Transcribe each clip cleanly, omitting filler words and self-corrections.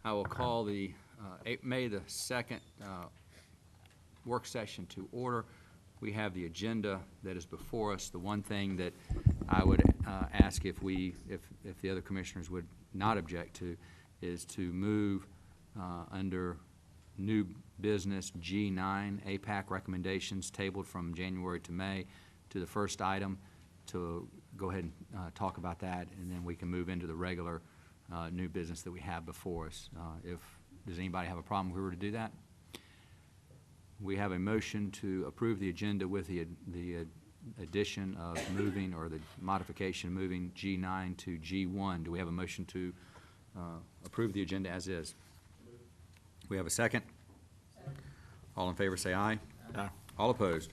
I will call the May the 2nd work session to order. We have the agenda that is before us. The one thing that I would ask if the other commissioners would not object to is to move under new business G9 APAC recommendations tabled from January to May to the first item, to go ahead and talk about that, and then we can move into the regular new business that we have before us. Does anybody have a problem if we were to do that? We have a motion to approve the agenda with the addition of moving, or the modification moving G9 to G1. Do we have a motion to approve the agenda as is? We have a second? Second. All in favor say aye. Aye. All opposed?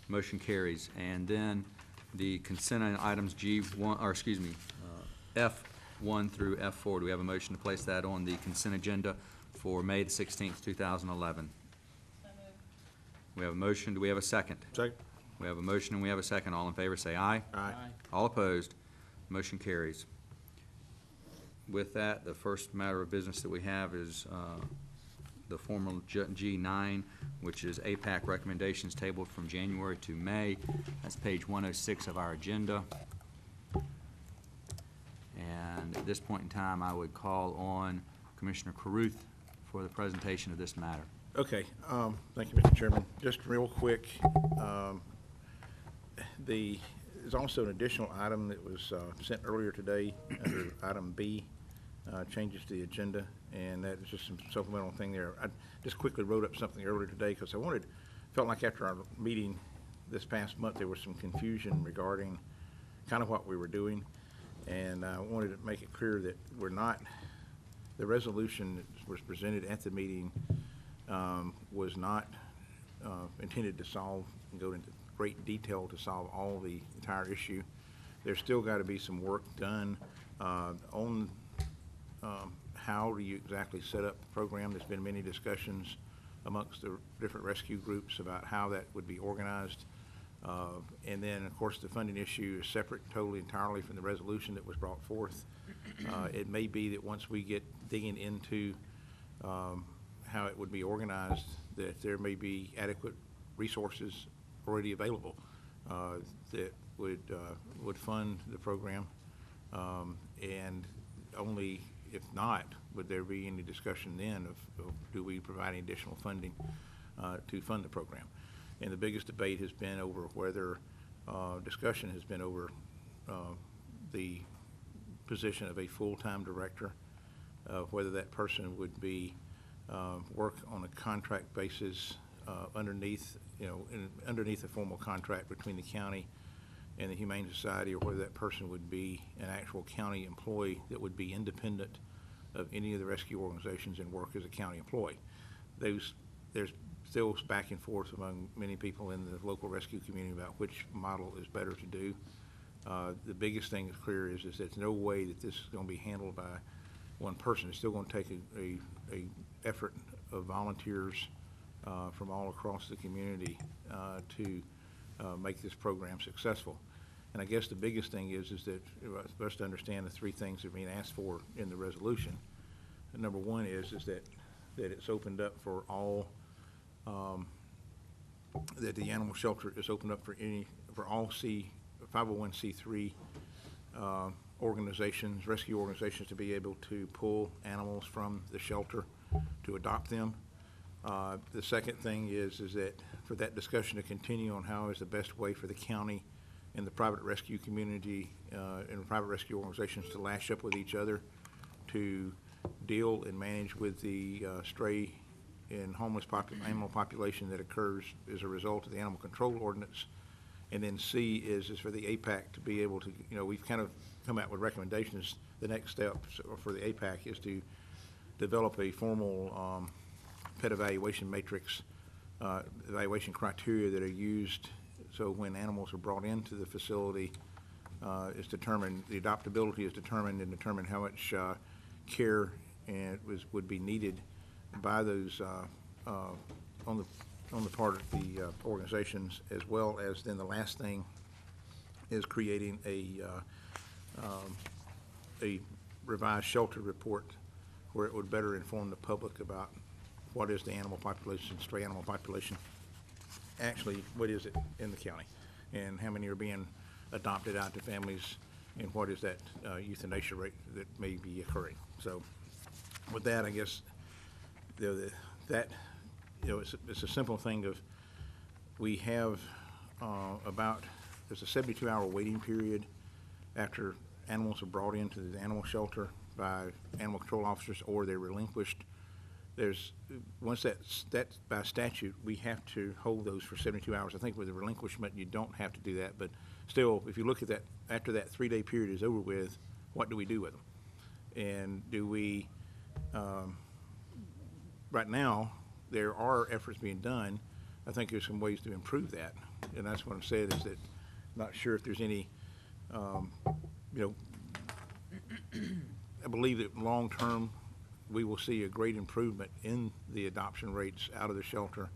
Motion carries. And then the consent items G1, or excuse me, F1 through F4. Do we have a motion to place that on the consent agenda for May the 16th, 2011? We have a motion. Do we have a second? Second. We have a motion and we have a second. All in favor say aye. Aye. All opposed? Motion carries. With that, the first matter of business that we have is the formal G9, which is APAC recommendations tabled from January to May. That's page 106 of our agenda. And at this point in time, I would call on Commissioner Cabarrus for the presentation of this matter. Okay, thank you, Mr. Chairman. Just real quick, there's also an additional item that was sent earlier today under item B, changes to the agenda, and that is just some supplemental thing there. I just quickly wrote up something earlier today because felt like after our meeting this past month there was some confusion regarding kind of what we were doing, and I wanted to make it clear that the resolution that was presented at the meeting was not intended to solve and go into great detail to solve all the entire issue. There's still got to be some work done on how do you exactly set up the program. There's been many discussions amongst the different rescue groups about how that would be organized. And then, of course, the funding issue is separate totally entirely from the resolution that was brought forth. It may be that once we get digging into how it would be organized, that there may be adequate resources already available that would fund the program, and only if not would there be any discussion then of do we provide any additional funding to fund the program. And the biggest debate has been over whether discussion has been over the position of a full-time director, whether that person would be work on a contract basis underneath a formal contract between the county and the Humane Society, or whether that person would be an actual county employee that would be independent of any of the rescue organizations and work as a county employee. There's still back and forth among many people in the local rescue community about which model is better to do. The biggest thing that's clear is there's no way that this is going to be handled by one person. It's still going to take a effort of volunteers from all across the community to make this program successful. And I guess the biggest thing is that for us to understand the three things that are being asked for in the resolution. And number one is that it's opened up for all, that the animal shelter is opened up for all 501c3 organizations, rescue organizations, to be able to pull animals from the shelter to adopt them. The second thing is that for that discussion to continue on how is the best way for the county and the private rescue community and the private rescue organizations to lash up with each other to deal and manage with the stray and homeless animal population that occurs as a result of the animal control ordinance. And then C is for the APAC to be able to, we've kind of come out with recommendations. The next step for the APAC is to develop a formal pet evaluation matrix, evaluation criteria that are used so when animals are brought into the facility, is determined, the adoptability is determined, and determine how much care would be needed by those on the part of the organizations, as well as then the last thing is creating a revised shelter report where it would better inform the public about what is the animal population, stray animal population, actually, what is it in the county, and how many are being adopted out to families, and what is that euthanasia rate that may be occurring. So with that, I guess, it's a simple thing of, we have there's a 72-hour waiting period after animals are brought into the animal shelter by animal control officers or they're relinquished. Once that's by statute, we have to hold those for 72 hours. I think with the relinquishment, you don't have to do that, but still, if you look at that, after that 3-day period is over with, what do we do with them? And do we, right now, there are efforts being done. I think there's some ways to improve that, and that's what I'm saying, is that I'm not sure if there's any, I believe that long-term, we will see a great improvement in the adoption rates out of the shelter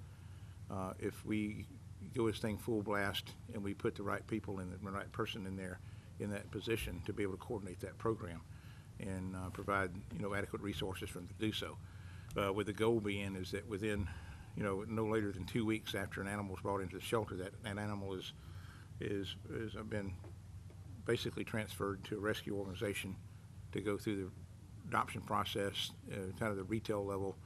if we go this thing full blast and we put the right people in, the right person in there, in that position to be able to coordinate that program and provide, adequate resources for them to do so. With the goal being is that within, no later than 2 weeks after an animal is brought into the shelter, that an animal is been basically transferred to a rescue organization to go through the adoption process, kind of the retail level,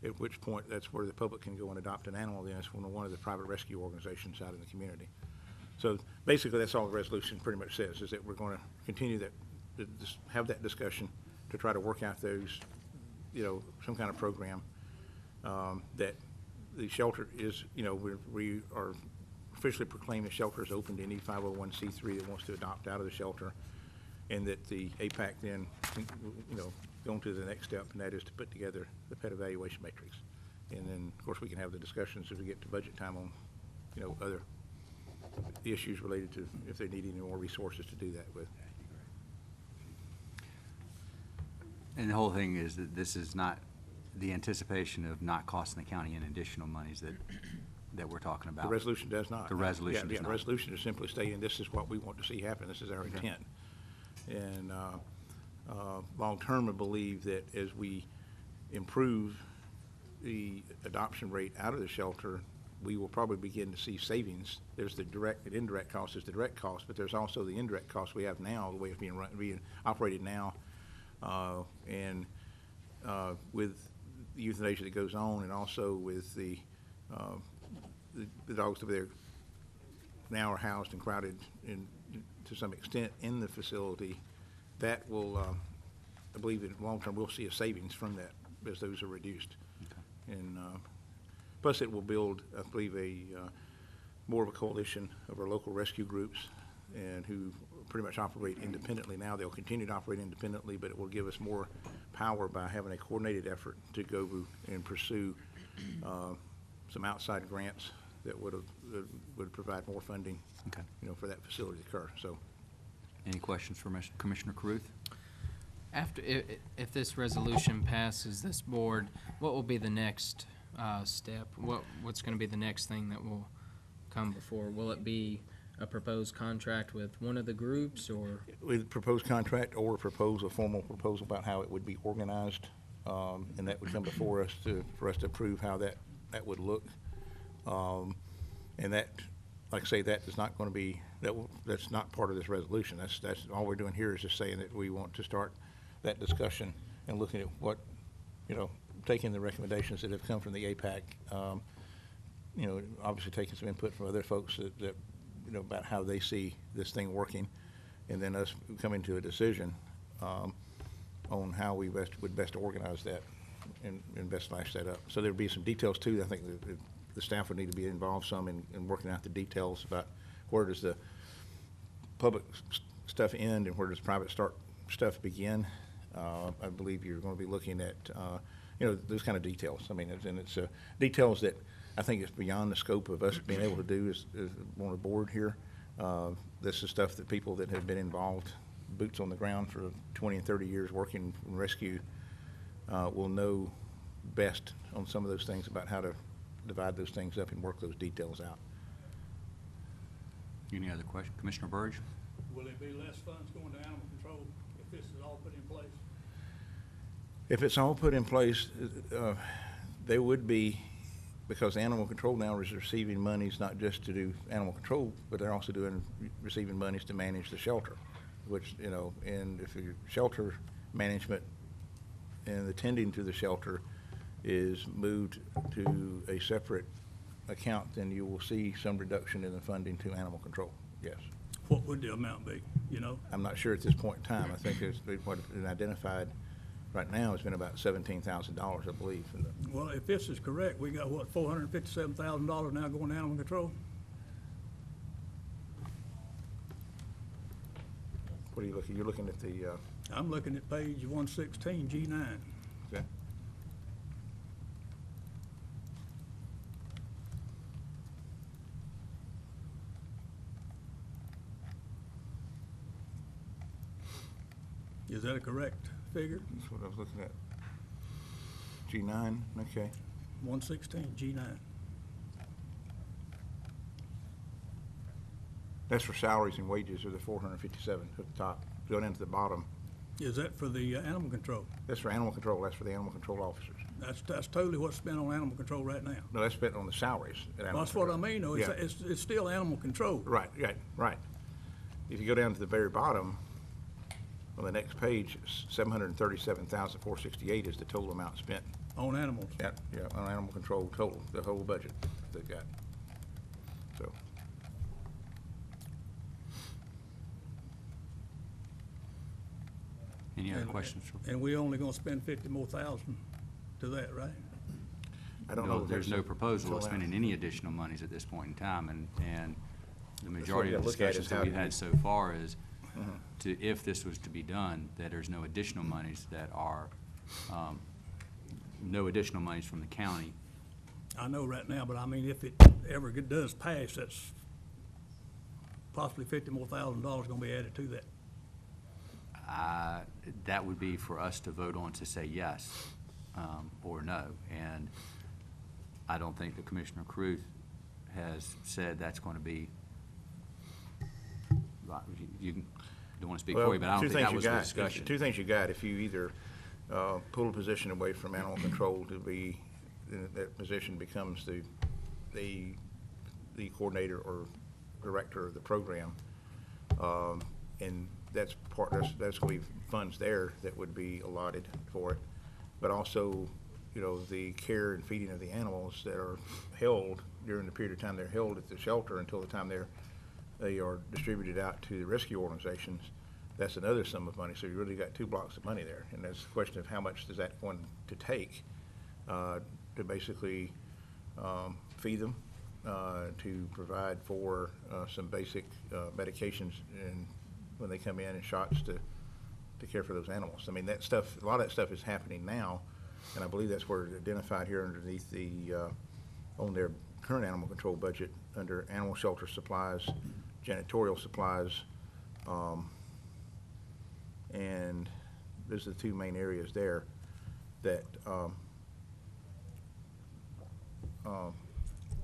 at which point that's where the public can go and adopt an animal. Then it's one of the private rescue organizations out in the community. So basically, that's all the resolution pretty much says, is that we're going to continue have that discussion to try to work out those, some kind of program that the shelter is, we are officially proclaiming the shelter is open to any 501c3 that wants to adopt out of the shelter, and that the APAC then, go on to the next step, and that is to put together the pet evaluation matrix. And then, of course, we can have the discussions as we get to budget time on, other issues related to if they need any more resources to do that with. And the whole thing is that this is not the anticipation of not costing the county any additional monies that we're talking about. The resolution does not. The resolution does not. The resolution is simply stating this is what we want to see happen. This is our intent. And long-term, I believe that as we improve the adoption rate out of the shelter, we will probably begin to see savings. There's the direct and indirect cost is the direct cost, but there's also the indirect cost we have now, the way it's being operated now, and with the euthanasia that goes on, and also with the dogs over there now are housed and crowded to some extent in the facility. That will, I believe in the long term, we'll see a savings from that as those are reduced. Okay. And plus it will build, I believe, more of a coalition of our local rescue groups, and who pretty much operate independently now. They'll continue to operate independently, but it will give us more power by having a coordinated effort to go and pursue some outside grants that would provide more funding, okay, for that facility to occur. So, any questions for Commissioner Caruth? After, if this resolution passes this board, what will be the next step? What's going to be the next thing that will come before? Will it be a proposed contract with one of the groups, or? With proposed contract, or a formal proposal about how it would be organized, and that would come before us for us to approve how that would look. And that, like I say, that is not going to be, that's not part of this resolution. That's all we're doing here is just saying that we want to start that discussion and looking at what, taking the recommendations that have come from the APAC, obviously taking some input from other folks that about how they see this thing working, and then us coming to a decision on how we would best organize that and best flash that up. So there'd be some details too. I think the staff would need to be involved some in working out the details about where does the public stuff end and where does private stuff begin. I believe you're going to be looking at those kind of details. I mean, it's details that I think is beyond the scope of us being able to do as on the board here. This is stuff that people that have been involved, boots on the ground for 20 and 30 years working in rescue, will know best on some of those things about how to divide those things up and work those details out. Any other question? Commissioner Burge? Will there be less funds going to animal control if this is all put in place? If it's all put in place, there would be, because animal control now is receiving monies not just to do animal control, but they're also receiving monies to manage the shelter, which, you know, and if your shelter management and the tending to the shelter is moved to a separate account, then you will see some reduction in the funding to animal control, yes. What would the amount be, you know? I'm not sure at this point in time. I think what has been identified right now has been about $17,000, I believe. Well, if this is correct, we got, what, $457,000 now going to animal control? What are you looking, you're looking at the, I'm looking at page 116, G9. okay. Is that a correct figure? That's what I was looking at. G9, okay. 116, G9. That's for salaries and wages, or the 457 at the top. Going into the bottom, Is that for the animal control? that's for animal control, that's for the animal control officers. That's totally what's spent on animal control right now. No, that's spent on the salaries. at animal That's what I control. mean, though. Yeah. It's still animal control. Right. If you go down to the very bottom, on the next page, 737,468 is the total amount spent. On animals. Yeah, on animal control total, the whole budget they've got. So, Any other And- questions? And we only gonna spend 50 more thousand to that, right? I don't know. No, if there's no that's proposal of until spending now. any additional monies at this point in time, and the what majority you of the gotta look at is discussions that how we've do you- had so far is if this was to be done, that there's no additional monies that are, no additional monies from the county. I know right now, but I mean, if it ever does pass, that's possibly 50 more thousand dollars gonna be added to that. That would be for us to vote on to say yes or no. And I don't think that Commissioner Cruth has said that's going to be, you don't want to speak for you, but I don't think that was the discussion. Two things you got, if you either pull a position away from animal control to be, that position becomes the coordinator or director of the program, and that's going to be funds there that would be allotted for it. But also, you know, the care and feeding of the animals that are held during the period of time they're held at the shelter until the time they are distributed out to the rescue organizations, that's another sum of money. So you really got two blocks of money there. And that's the question of how much is that going to take to basically feed them, to provide for some basic medications and when they come in, and shots to care for those animals. I mean, that stuff, a lot of that stuff is happening now, and I believe that's where it's identified here underneath the, on their current animal control budget, under animal shelter supplies, janitorial supplies, and those are the two main areas there that,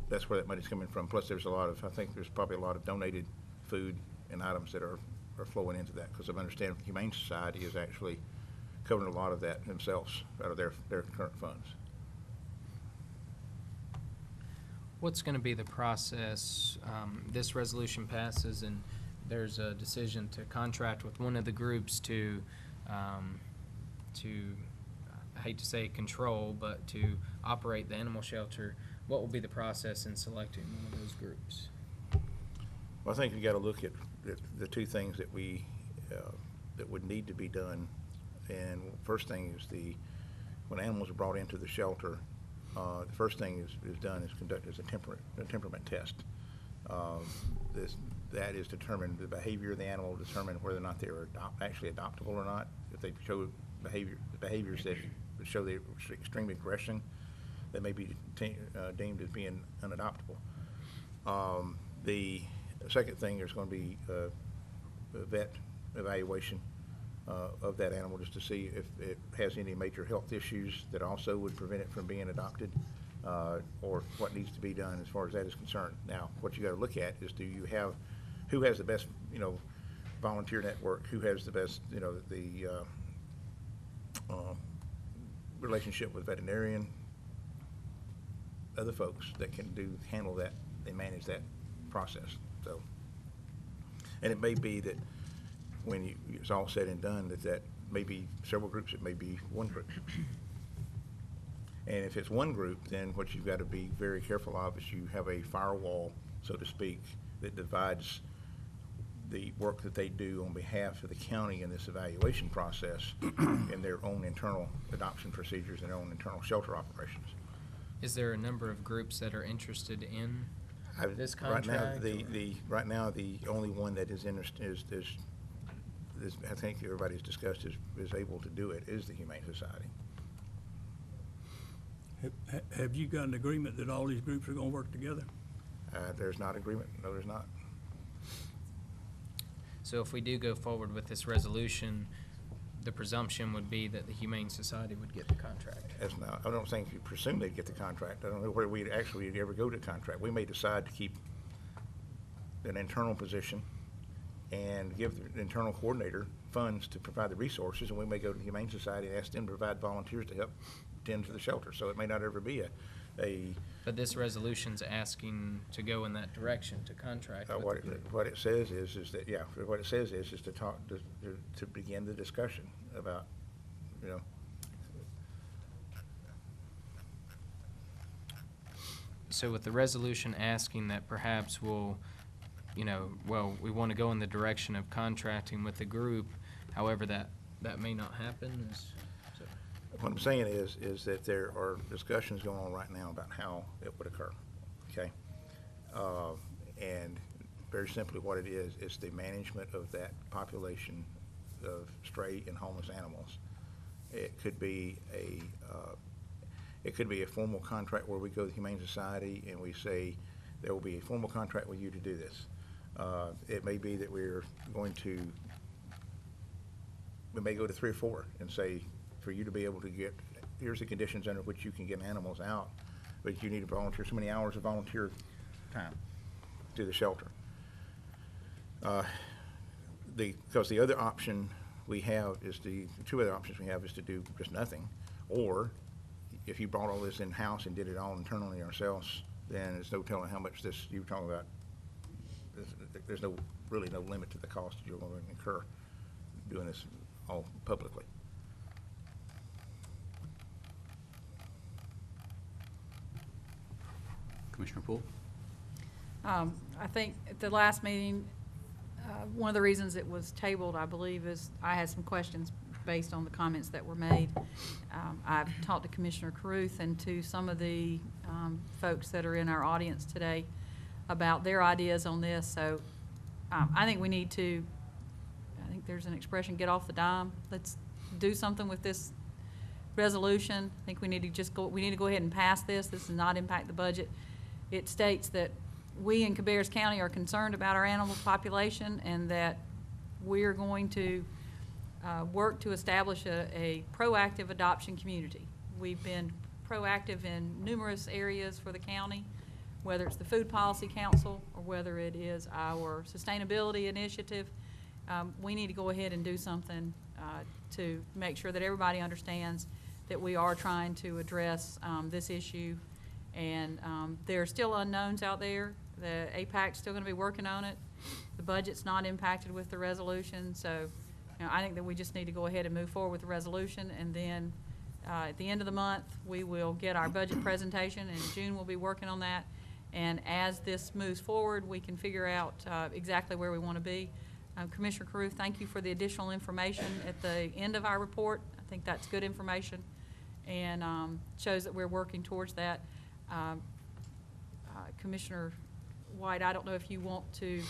that's where that money's coming from. Plus, there's a lot of, I think there's probably a lot of donated food and items that are flowing into that, because I understand Humane Society is actually covering a lot of that themselves out of their current funds. What's going to be the process? This resolution passes and there's a decision to contract with one of the groups to, I hate to say control, but to operate the animal shelter. What will be the process in selecting one of those groups? Well, I think you got to look at the two things that that would need to be done. And first thing is when animals are brought into the shelter, the first thing is done is conducted as a temperament test. That is determined, the behavior of the animal will determine whether or not they are actually adoptable or not. If they show behaviors that show they're extreme aggression, they may be deemed as being unadoptable. The second thing is going to be a vet evaluation of that animal, just to see if it has any major health issues that also would prevent it from being adopted, or what needs to be done as far as that is concerned. Now, what you got to look at is, who has the best, relationship with veterinarian, other folks that can handle that and manage that process, so. And it may be that when it's all said and done, that may be several groups, it may be one group. And if it's one group, then what you've got to be very careful of is you have a firewall, so to speak, that divides the work that they do on behalf of the county in this evaluation process and their own internal adoption procedures and their own internal shelter operations. Is there a number of groups that are interested in this Right now, contract? right now, the only one that is interested is I think everybody's discussed is able to do it is the Humane Society. Have you got an agreement that all these groups are gonna work together? There's not agreement. No, there's not. So if we do go forward with this resolution, the presumption would be that the Humane Society would get the contract. I don't think you presume they'd get the contract. I don't know where we'd actually ever go to contract. We may decide to keep an internal position and give the internal coordinator funds to provide the resources, and we may go to the Humane Society and ask them to provide volunteers to help tend to the shelter. So it may not ever be But this resolution's asking to go in that direction, to contract with the group. what it says is that, yeah, what it says is to talk, to begin the discussion about, you know. So with the resolution asking that perhaps we'll, we want to go in the direction of contracting with the group, however, that may not happen. What I'm saying is that there are discussions going on right now about how it would occur, okay? And very simply what it is the management of that population of stray and homeless animals. It could be a formal contract where we go to the Humane Society and we say, there will be a formal contract with you to do this. It may be that we may go to 3 or 4 and say, for you to be able to here's the conditions under which you can get animals out, but you need to volunteer so many hours of volunteer time to the shelter. Because the other option we have is the two other options we have is to do just nothing, or if you brought all this in-house and did it all internally ourselves, then there's no telling how much this you were talking about. There's really no limit to the cost you're going to incur doing this all publicly. Commissioner Poole? I think at the last meeting, one of the reasons it was tabled, I believe, is I had some questions based on the comments that were made. I've talked to Commissioner Caruth and to some of the folks that are in our audience today about their ideas on this. So I think we need to, I think there's an expression, get off the dime. Let's do something with this resolution. I think we need to go ahead and pass this. This does not impact the budget. It states that we in Cabarrus County are concerned about our animal population and that we're going to work to establish a proactive adoption community. We've been proactive in numerous areas for the county, whether it's the Food Policy Council or whether it is our sustainability initiative. We need to go ahead and do something to make sure that everybody understands that we are trying to address this issue. And there are still unknowns out there. The APAC's still going to be working on it. The budget's not impacted with the resolution. So I think that we just need to go ahead and move forward with the resolution. And then at the end of the month, we will get our budget presentation. In June, we'll be working on that. And as this moves forward, we can figure out exactly where we want to be. Commissioner Caruth, thank you for the additional information at the end of our report. I think that's good information and shows that we're working towards that. Commissioner White, I don't know if you want a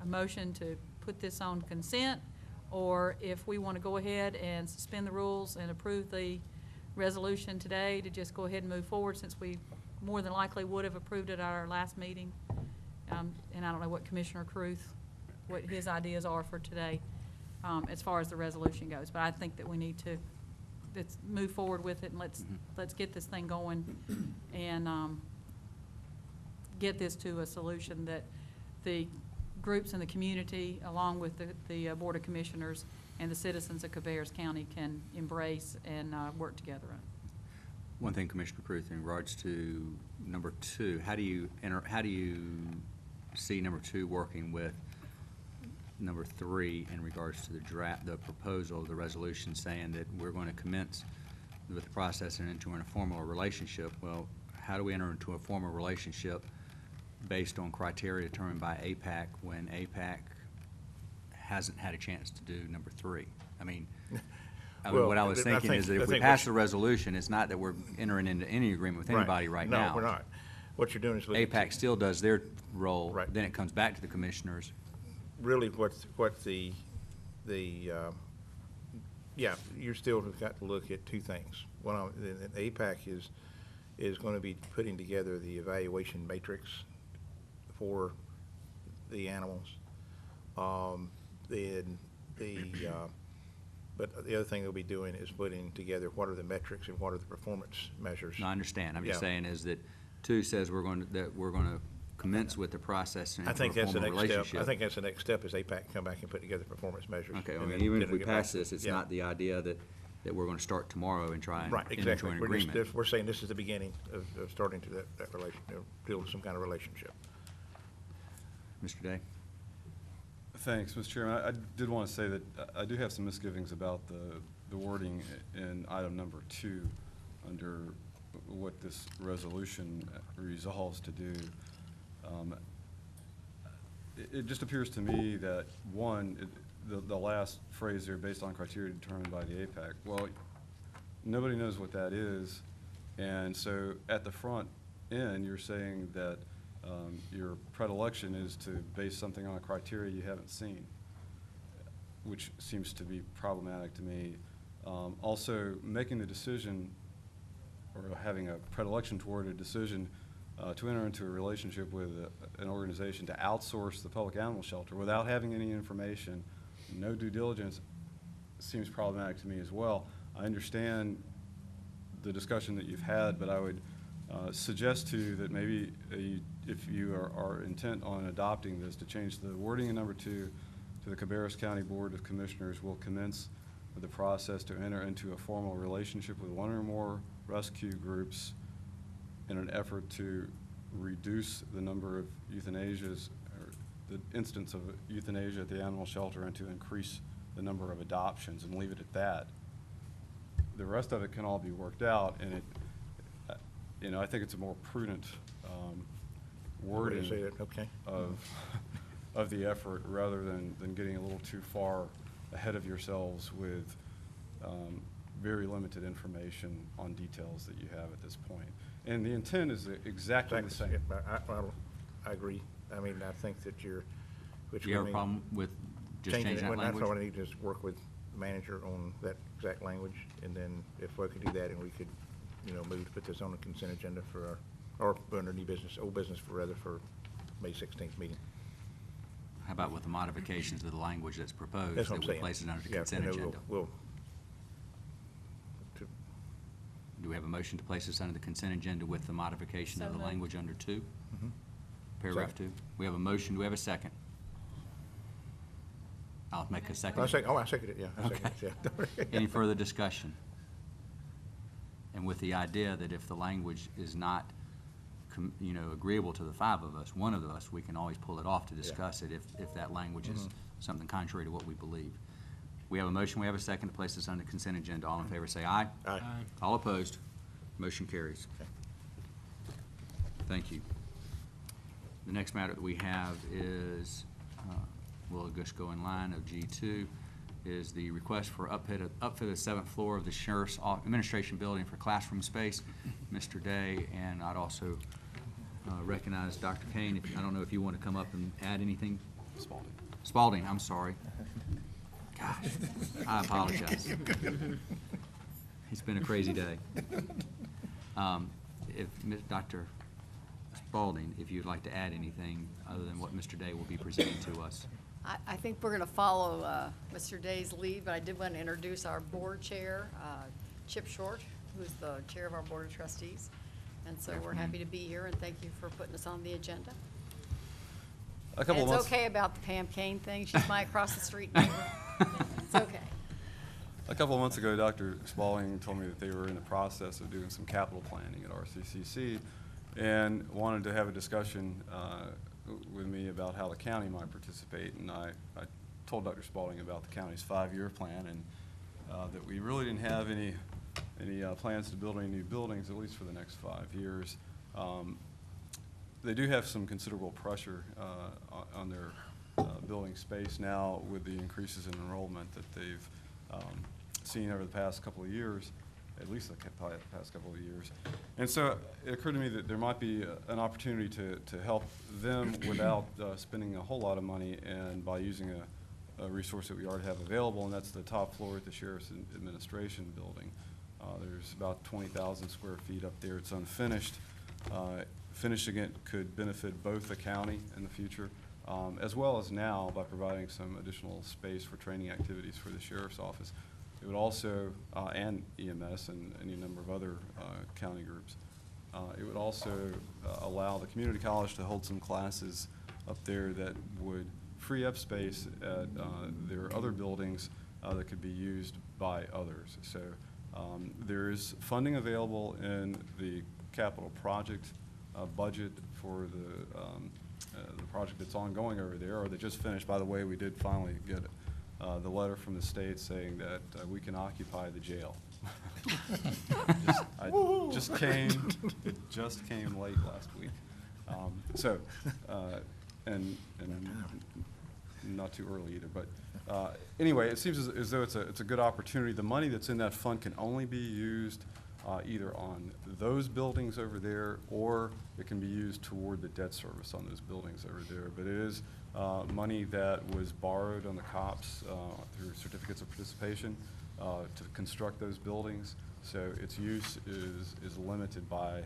motion to put this on consent, or if we want to go ahead and suspend the rules and approve the resolution today to just go ahead and move forward, since we more than likely would have approved it at our last meeting. And I don't know what Commissioner Caruth, what his ideas are for today as far as the resolution goes. But I think that we need to move forward with it, and let's get this thing going and get this to a solution that the groups in the community, along with the Board of Commissioners and the citizens of Cabarrus County, can embrace and work together on. One thing, Commissioner Pruitt, in regards to number 2, how do you see number 2 working with number 3 in regards to the proposal, the resolution saying that we're going to commence with the process and enter into a formal relationship? Well, how do we enter into a formal relationship based on criteria determined by APAC when APAC hasn't had a chance to do number 3? I mean, Well, what I was I thinking think- is that I if we think pass what the resolution, it's not that we're entering into any agreement with anybody right now. No, we're not. What you're doing is looking. APAC still does their role. Right. Then it comes back to the commissioners. Really, what yeah, you still have got to look at 2 things. One, the APAC is going to be putting together the evaluation matrix for the animals. But the other thing they'll be doing is putting together what are the metrics and what are the performance measures. No, I understand. I'm just Yeah. saying is that 2 says we're going to commence with the process and I enter a think that's the formal next step. relationship. I think that's the next step is APAC come back and put together performance measures. Okay, I and mean, then- even then if we get back pass to- this, it's yeah. not the idea that we're going to start tomorrow and try and Right, enter into exactly. an We're agreement. we're saying this is the beginning of starting to that relation, build some kind of relationship. Mr. Day? Thanks, Mr. Chairman. I did want to say that I do have some misgivings about the wording in item number 2 under what this resolution resolves to do. It just appears to me that, one, the last phrase there, based on criteria determined by the APAC, well, nobody knows what that is. And so at the front end, you're saying that your predilection is to base something on a criteria you haven't seen, which seems to be problematic to me. Also, making the decision or having a predilection toward a decision to enter into a relationship with an organization to outsource the public animal shelter without having any information, no due diligence, seems problematic to me as well. I understand the discussion that you've had, but I would suggest to you that maybe if you are intent on adopting this, to change the wording in number 2 to the Cabarrus County Board of Commissioners will commence with the process to enter into a formal relationship with 1 or more rescue groups in an effort to reduce the number of euthanasias, or the instance of euthanasia at the animal shelter, and to increase the number of adoptions, and leave it at that. The rest of it can all be worked out, and I think it's a more prudent wording Say that, okay. of the effort, rather than getting a little too far ahead of yourselves with very limited information on details that you have at this point. And the intent is exactly the same. I agree. I mean, I think that which Do you have would a mean problem with just changing that That's language? all I need to just work with the manager on that exact language, and then if we could do that, and we could, move to put this on the consent agenda for or under new business, old business for May 16th meeting. How about with the modifications of the language that's proposed? That's what I'm that saying. we place it under the Yeah, consent and then agenda? Do we have a motion to place this under the consent agenda with the modification So of the moved. language under 2? Mhm. Paragraph Second. 2? We have a motion. Do we have a second? I'll make a second. I second it, yeah. I second it, yeah. Any further discussion? And with the idea that if the language is not, agreeable to the 5 of us, one of us, we can always pull it off to discuss it if that language is something contrary to what we believe. We have a motion, we have a second to place this on the consent agenda. All in favor say aye. Aye. All opposed? Motion carries. Okay. Thank you. The next matter that we have is, we'll just go in line of G2, is the request for upfit of the 7th floor of the Sheriff's Administration Building for classroom space. Mr. Day, and I'd also recognize Dr. Kane. I don't know if you want to come up and add anything? Spalding, I'm sorry. Gosh, I apologize. It's been a crazy day. Dr. Spalding, if you'd like to add anything other than what Mr. Day will be presenting to us. I think we're going to follow Mr. Day's lead, but I did want to introduce our board chair, Chip Short, who's the chair of our Board of Trustees. And so we're happy to be here, and thank you for putting us on the agenda. A couple And of it's months. okay about the Pam Kane thing. She's my across the street neighbor. It's okay. A couple of months ago, Dr. Spaulding told me that they were in the process of doing some capital planning at RCCC and wanted to have a discussion with me about how the county might participate. And I told Dr. Spaulding about the county's 5-year plan and that we really didn't have any plans to build any new buildings, at least for the next 5 years. They do have some considerable pressure on their building space now with the increases in enrollment that they've seen over the past couple of years, at least the past couple of years. And so it occurred to me that there might be an opportunity to help them without spending a whole lot of money and by using a resource that we already have available, and that's the top floor at the Sheriff's Administration Building. There's about 20,000 square feet up there. It's unfinished. Finishing it could benefit both the county in the future, as well as now by providing some additional space for training activities for the Sheriff's Office. It would also, and EMS and any number of other county groups. It would also allow the community college to hold some classes up there that would free up space at their other buildings that could be used by others. So there is funding available in the capital project budget for the project that's ongoing over there, or that just finished. By the way, we did finally get the letter from the state saying that we can occupy the jail. It just came late last week. And not too early either, but anyway, it seems as though it's a good opportunity. The money that's in that fund can only be used either on those buildings over there, or it can be used toward the debt service on those buildings over there. But it is money that was borrowed on the COPS through certificates of participation to construct those buildings. So its use is limited by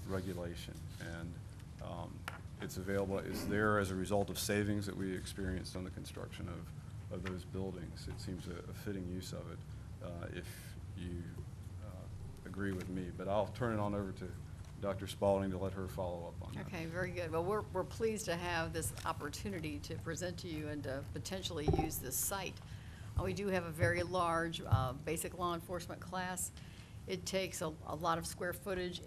regulation, and it's available. It's there as a result of savings that we experienced on the construction of those buildings. It seems a fitting use of it if you agree with me. But I'll turn it on over to Dr. Spaulding to let her follow up on that. Okay, very good. Well, we're pleased to have this opportunity to present to you and to potentially use this site. We do have a very large basic law enforcement class. It takes a lot of square footage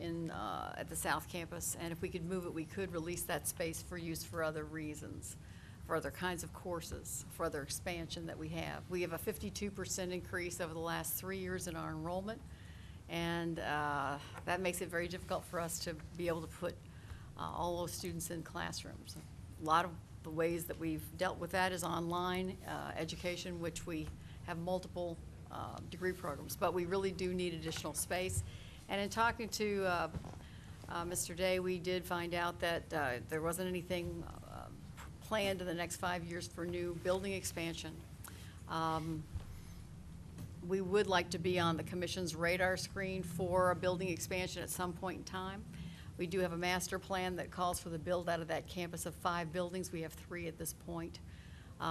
at the South Campus, and if we could move it, we could release that space for use for other reasons, for other kinds of courses, for other expansion that we have. We have a 52% increase over the last 3 years in our enrollment, and that makes it very difficult for us to be able to put all those students in classrooms. A lot of the ways that we've dealt with that is online education, which we have multiple degree programs, but we really do need additional space. And in talking to Mr. Day, we did find out that there wasn't anything planned in the next 5 years for new building expansion. We would like to be on the Commission's radar screen for a building expansion at some point in time. We do have a master plan that calls for the build out of that campus of 5 buildings. We have 3 at this point.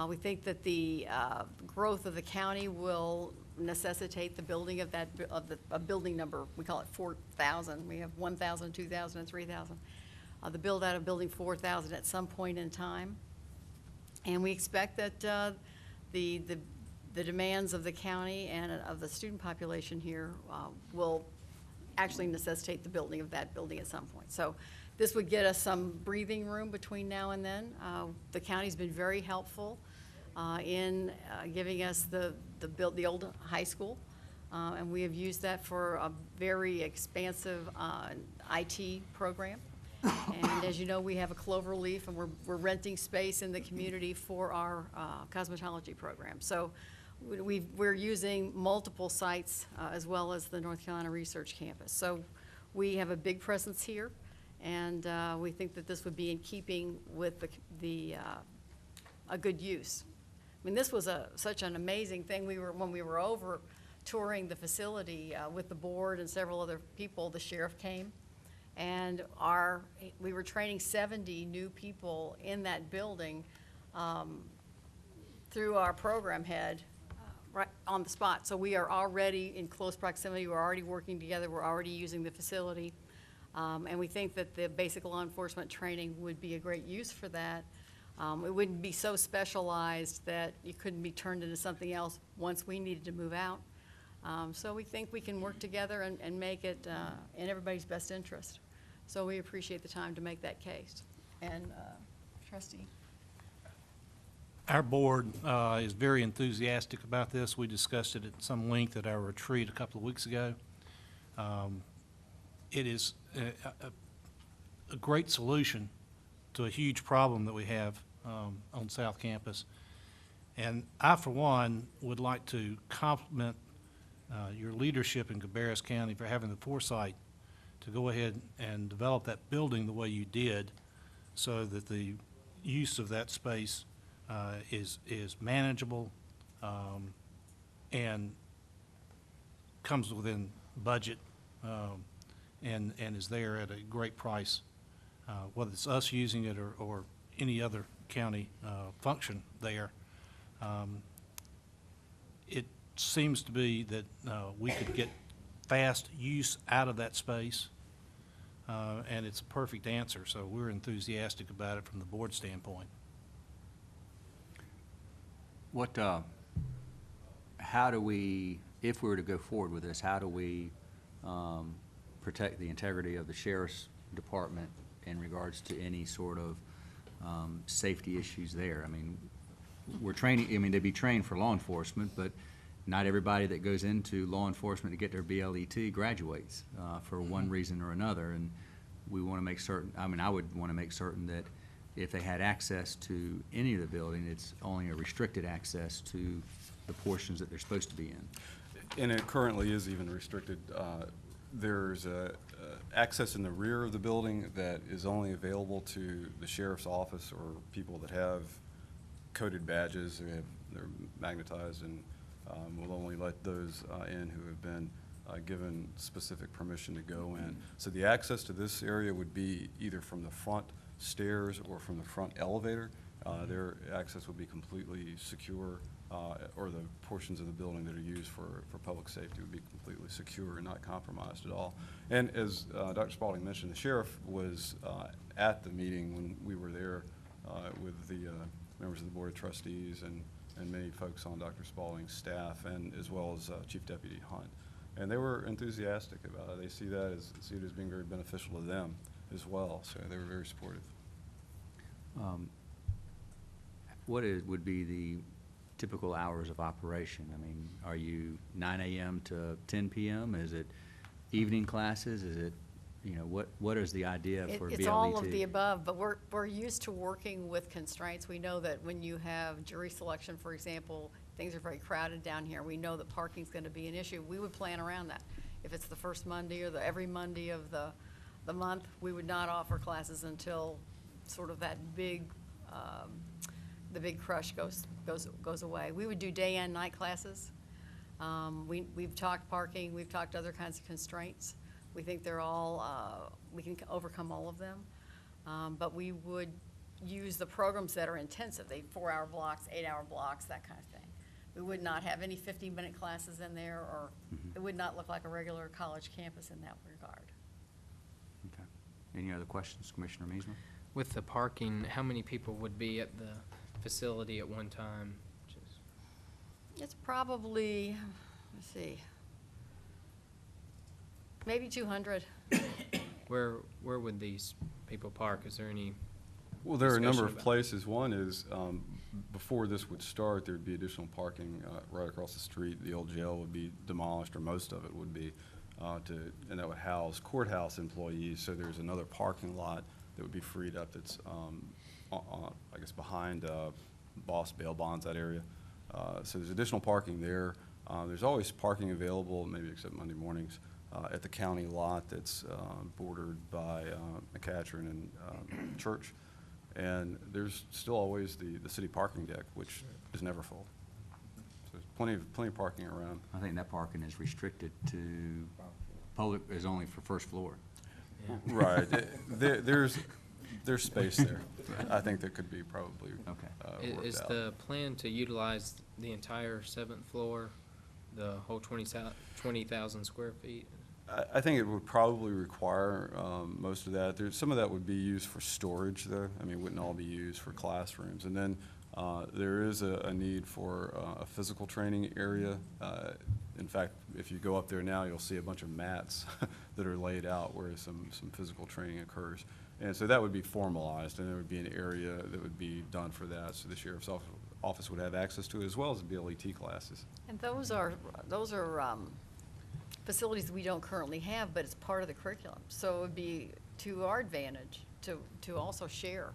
We think that the growth of the county will necessitate the building of a building number. We call it 4,000. We have 1,000, 2,000, and 3,000. The build out of building 4,000 at some point in time. And we expect that the demands of the county and of the student population here will actually necessitate the building of that building at some point. So this would get us some breathing room between now and then. The county's been very helpful in giving us the old high school, and we have used that for a very expansive IT program. And as you know, we have a clover leaf, and we're renting space in the community for our cosmetology program. So we're using multiple sites as well as the North Carolina Research Campus. So we have a big presence here, and we think that this would be in keeping with a good use. I mean, this was such an amazing thing. When we were over touring the facility with the board and several other people, the sheriff came, and we were training 70 new people in that building through our program head right on the spot. So we are already in close proximity. We're already working together. We're already using the facility. And we think that the basic law enforcement training would be a great use for that. It wouldn't be so specialized that you couldn't be turned into something else once we needed to move out. So we think we can work together and make it in everybody's best interest. So we appreciate the time to make that case. And trustee? Our board is very enthusiastic about this. We discussed it at some length at our retreat a couple of weeks ago. It is a great solution to a huge problem that we have on South Campus. And I, for one, would like to compliment your leadership in Cabarrus County for having the foresight to go ahead and develop that building the way you did, so that the use of that space is manageable and comes within budget and is there at a great price, whether it's us using it or any other county function there. It seems to be that we could get fast use out of that space, and it's a perfect answer, so we're enthusiastic about it from the board standpoint. What, how do we, if we were to go forward with this, how do we protect the integrity of the sheriff's department in regards to any sort of safety issues there? I mean, we're training, I mean, they'd be trained for law enforcement, but not everybody that goes into law enforcement to get their BLET graduates for one reason or another. And we want to make certain, I mean, I would want to make certain that if they had access to any of the building, it's only a restricted access to the portions that they're supposed to be in. And it currently is even restricted. There's access in the rear of the building that is only available to the sheriff's office or people that have coded badges. They're magnetized, and we'll only let those in who have been given specific permission to go in. So the access to this area would be either from the front stairs or from the front elevator. Their access would be completely secure, or the portions of the building that are used for public safety would be completely secure and not compromised at all. And as Dr. Spalding mentioned, the sheriff was at the meeting when we were there with the members of the Board of Trustees and many folks on Dr. Spalding's staff, and as well as Chief Deputy Hunt. And they were enthusiastic about it. They see it as being very beneficial to them as well, so they were very supportive. What would be the typical hours of operation? I mean, are you 9 a.m. to 10 p.m.? Is it evening classes? Is it, you know, what is the idea for BLET? It's all of the above, but we're used to working with constraints. We know that when you have jury selection, for example, things are very crowded down here. We know that parking's going to be an issue. We would plan around that. If it's the first Monday or every Monday of the month, we would not offer classes until sort of that the big crush goes away. We would do day and night classes. We've talked parking. We've talked other kinds of constraints. We think they're all, we can overcome all of them. But we would use the programs that are intensive, 4-hour blocks, 8-hour blocks, that kind of thing. We would not have any 15-minute classes in there, or it would not look like a regular college campus in that regard. Okay. Any other questions, Commissioner Measma? With the parking, how many people would be at the facility at one time? It's probably, let's see, maybe 200. Where would these people park? Is there any? Well, there are a number discussion of about- places. One is, before this would start, there'd be additional parking right across the street. The old jail would be demolished, or most of it would be, and that would house courthouse employees. So there's another parking lot that would be freed up that's, I guess, behind Boss Bail Bonds, that area. So there's additional parking there. There's always parking available, maybe except Monday mornings, at the county lot that's bordered by McCatcherin and Church. And there's still always the city parking deck, which is never full. So there's plenty of parking around. I think that parking is restricted to public, is only for first floor. Right. There's space there. I think that could be probably Okay. worked Is out. the plan to utilize the entire 7th floor, the whole 20,000 square feet? I think it would probably require most of that. Some of that would be used for storage, though. I mean, it wouldn't all be used for classrooms. And then there is a need for a physical training area. In fact, if you go up there now, you'll see a bunch of mats that are laid out where some physical training occurs. And so that would be formalized, and there would be an area that would be done for that, so the sheriff's office would have access to it, as well as the BLET classes. And those are facilities we don't currently have, but it's part of the curriculum. So it would be to our advantage to also share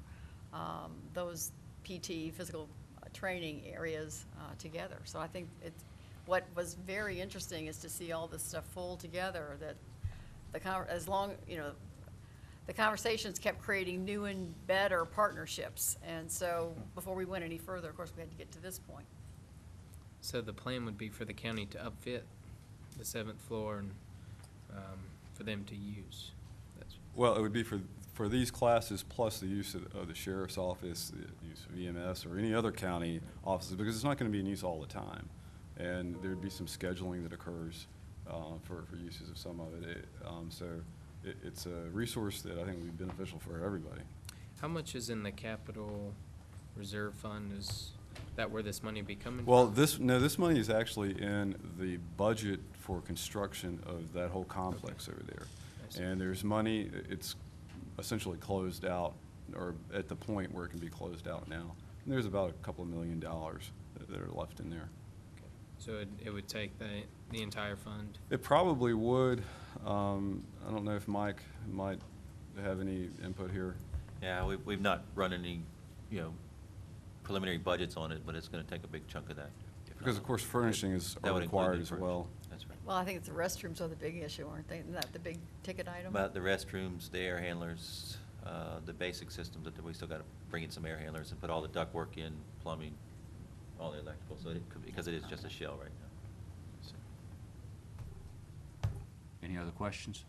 those PT, physical training areas together. So I think what was very interesting is to see all this stuff fold together, that the conversations kept creating new and better partnerships. And so before we went any further, of course, we had to get to this point. So the plan would be for the county to upfit the 7th floor and for them to use. Well, it would be for these classes plus the use of the sheriff's office, the use of EMS, or any other county offices, because it's not going to be in use all the time. And there'd be some scheduling that occurs for uses of some of it. So it's a resource that I think would be beneficial for everybody. How much is in the capital reserve fund? Is that where this money be coming Well, from? this money is actually in the budget for construction of that whole complex over there. I see. And there's money, it's essentially closed out, or at the point where it can be closed out now. And there's about a couple of $1 million that are left in there. So it would take the entire fund? It probably would. I don't know if Mike might have any input here. Yeah, we've not run any, preliminary budgets on it, but it's gonna take a big chunk of that. if Because not- of course furnishing is That would include required the as furnishing. well. That's right. Well, I think the restrooms are the big issue, aren't they? Isn't that the big ticket item? But the restrooms, the air handlers, the basic systems, that we still gotta bring in some air handlers and put all the duct work in, plumbing, all the electrical, so because it is just a shell right now. Any other questions?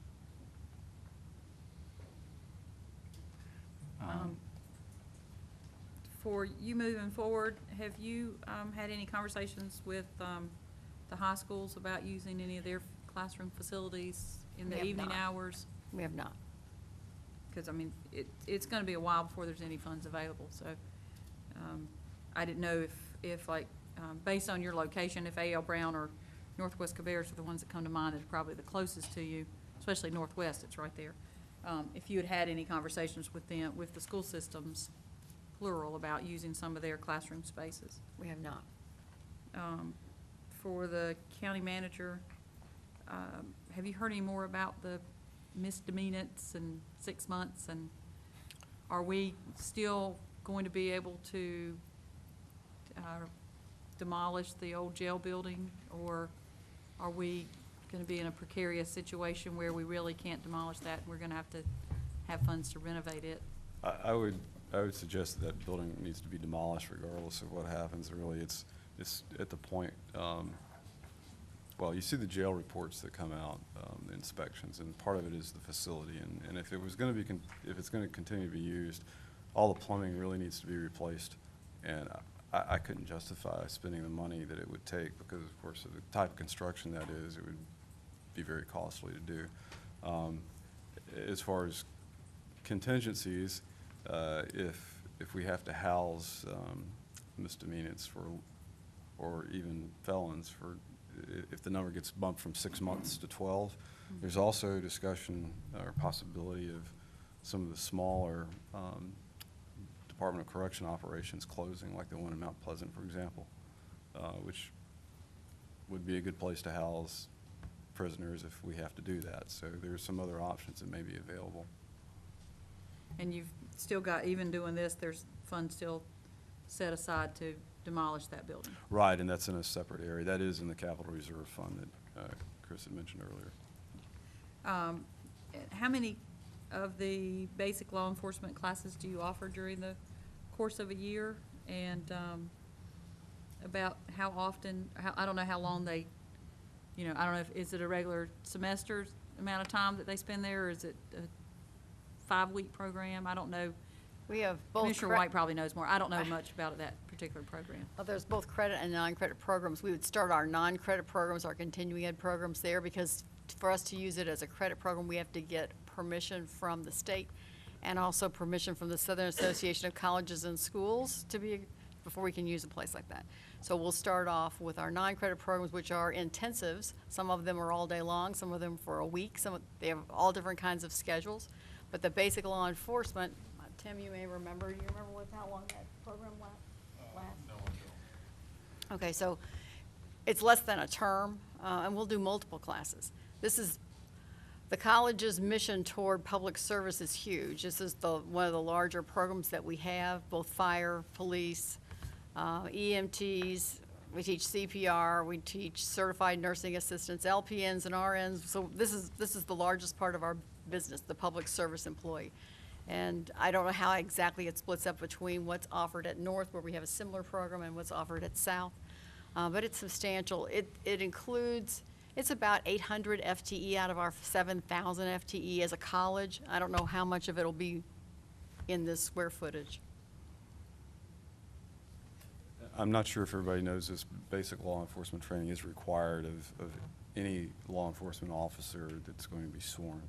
For you moving forward, have you had any conversations with the high schools about using any of their classroom facilities in We the have evening not. hours? We have not. Because, I mean, it's going to be a while before there's any funds available, so I didn't know if like, based on your location, if A.L. Brown or Northwest Cabarrus are the ones that come to mind that are probably the closest to you, especially Northwest, it's right there. If you had had any conversations with them, with the school systems, plural, about using some of their classroom spaces. We have not. For the county manager, have you heard any more about the misdemeanants and 6 months? And are we still going to be able to demolish the old jail building? Or are we going to be in a precarious situation where we really can't demolish that and we're going to have funds to renovate it? I would suggest that building needs to be demolished regardless of what happens. Really, it's at the point, well, you see the jail reports that come out, the inspections, and part of it is the facility. And if it was going to be, if it's going to continue to be used, all the plumbing really needs to be replaced. And I couldn't justify spending the money that it would take because, of course, of the type of construction that is, it would be very costly to do. As far as contingencies, if we have to house misdemeanants or even felons if the number gets bumped from 6 months to 12, there's also discussion or possibility of some of the smaller Department of Correction operations closing, like the one in Mount Pleasant, for example, which would be a good place to house prisoners if we have to do that. So there's some other options that may be available. And you've still got, even doing this, there's funds still set aside to demolish that building? Right, and that's in a separate area. That is in the Capital Reserve Fund that Chris had mentioned earlier. How many of the basic law enforcement classes do you offer during the course of a year? And about how often, I don't know how long they, I don't know if, is it a regular semester amount of time that they spend there, or is it a 5-week program? I don't know. We have both. Commissioner White probably knows more. I don't know much about that particular program. Well, there's both credit and non-credit programs. We would start our non-credit programs, our continuing ed programs there, because for us to use it as a credit program, we have to get permission from the state and also permission from the Southern Association of Colleges and Schools before we can use a place like that. So we'll start off with our 9 credit programs, which are intensives. Some of them are all day long, some of them for a week. They have all different kinds of schedules. But the basic law enforcement, Tim, you may remember, do you remember how long that program lasts? No, I don't. Okay, so it's less than a term, and we'll do multiple classes. The college's mission toward public service is huge. This is one of the larger programs that we have, both fire, police, EMTs. We teach CPR. We teach certified nursing assistants, LPNs and RNs. So this is the largest part of our business, the public service employee. And I don't know how exactly it splits up between what's offered at North, where we have a similar program, and what's offered at South. But it's substantial. It includes, it's about 800 FTE out of our 7,000 FTE as a college. I don't know how much of it will be in this square footage. I'm not sure if everybody knows this, basic law enforcement training is required of any law enforcement officer that's going to be sworn.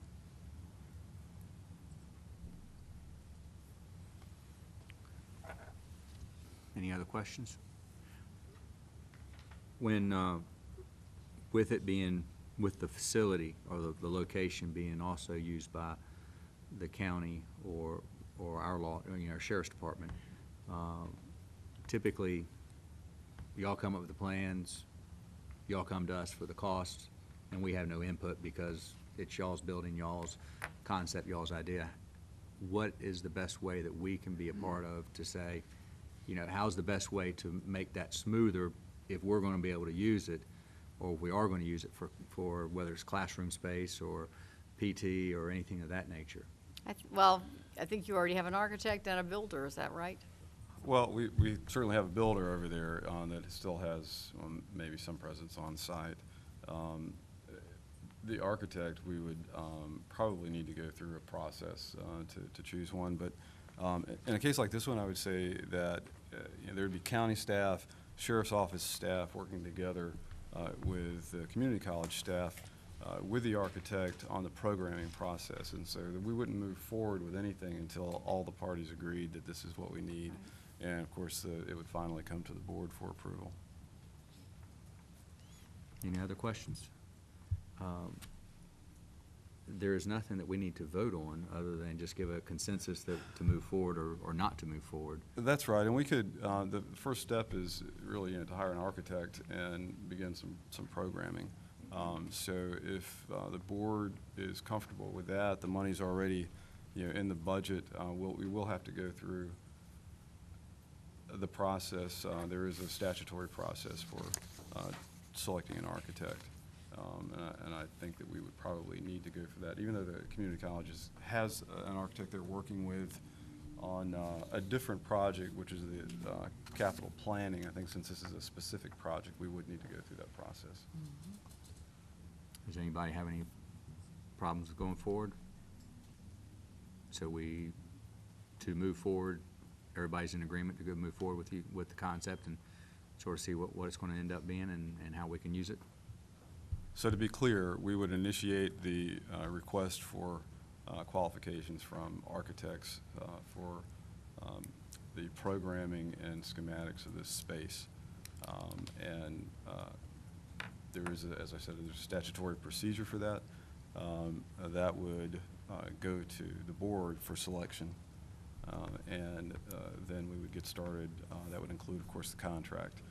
Any other questions? When, with it being, with the facility or the location being also used by the county or our our sheriff's department, typically, y'all come up with the plans, y'all come to us for the costs, and we have no input because it's y'all's building, y'all's concept, y'all's idea. What is the best way that we can be a part of to say, how's the best way to make that smoother if we're going to be able to use it, or if we are going to use it for whether it's classroom space or PT or anything of that nature? Well, I think you already have an architect and a builder, is that right? Well, we certainly have a builder over there that still has maybe some presence on site. The architect, we would probably need to go through a process to choose one. But in a case like this one, I would say that there would be county staff, sheriff's office staff working together with the community college staff with the architect on the programming process. And so we wouldn't move forward with anything until all the parties agreed that this is what we need. And of course, it would finally come to the board for approval. Any other questions? There is nothing that we need to vote on other than just give a consensus to move forward or not to move forward. That's right, and we could, the first step is really to hire an architect and begin some programming. So if the board is comfortable with that, the money's already in the budget, we will have to go through the process. There is a statutory process for selecting an architect. And I think that we would probably need to go for that, even though the community college has an architect they're working with on a different project, which is the capital planning. I think since this is a specific project, we would need to go through that process. Does anybody have any problems with going forward? So to move forward, everybody's in agreement to go move forward with the concept and sort of see what it's going to end up being and how we can use it? So to be clear, we would initiate the request for qualifications from architects for the programming and schematics of this space. And there is, as I said, there's a statutory procedure for that. That would go to the board for selection. And then we would get started. That would include, of course, the contract.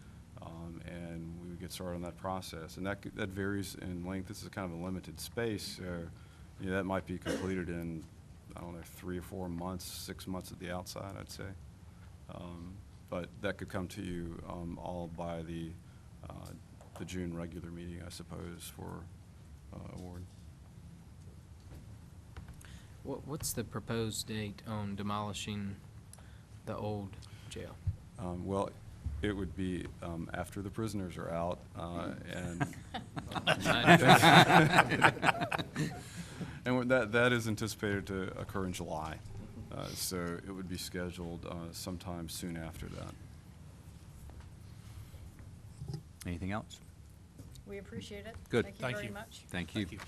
And we would get started on that process. And that varies in length. This is kind of a limited space. So, that might be completed in, I don't know, 3 or 4 months, 6 months at the outside, I'd say. But that could come to you all by the June regular meeting, I suppose, for award. What's the proposed date on demolishing the old jail? Well, it would be after the prisoners are out, and that is anticipated to occur in July. So it would be scheduled sometime soon after that. Anything else? We appreciate it. Good. Thank you Thank very you. much. Thank you. Thank you.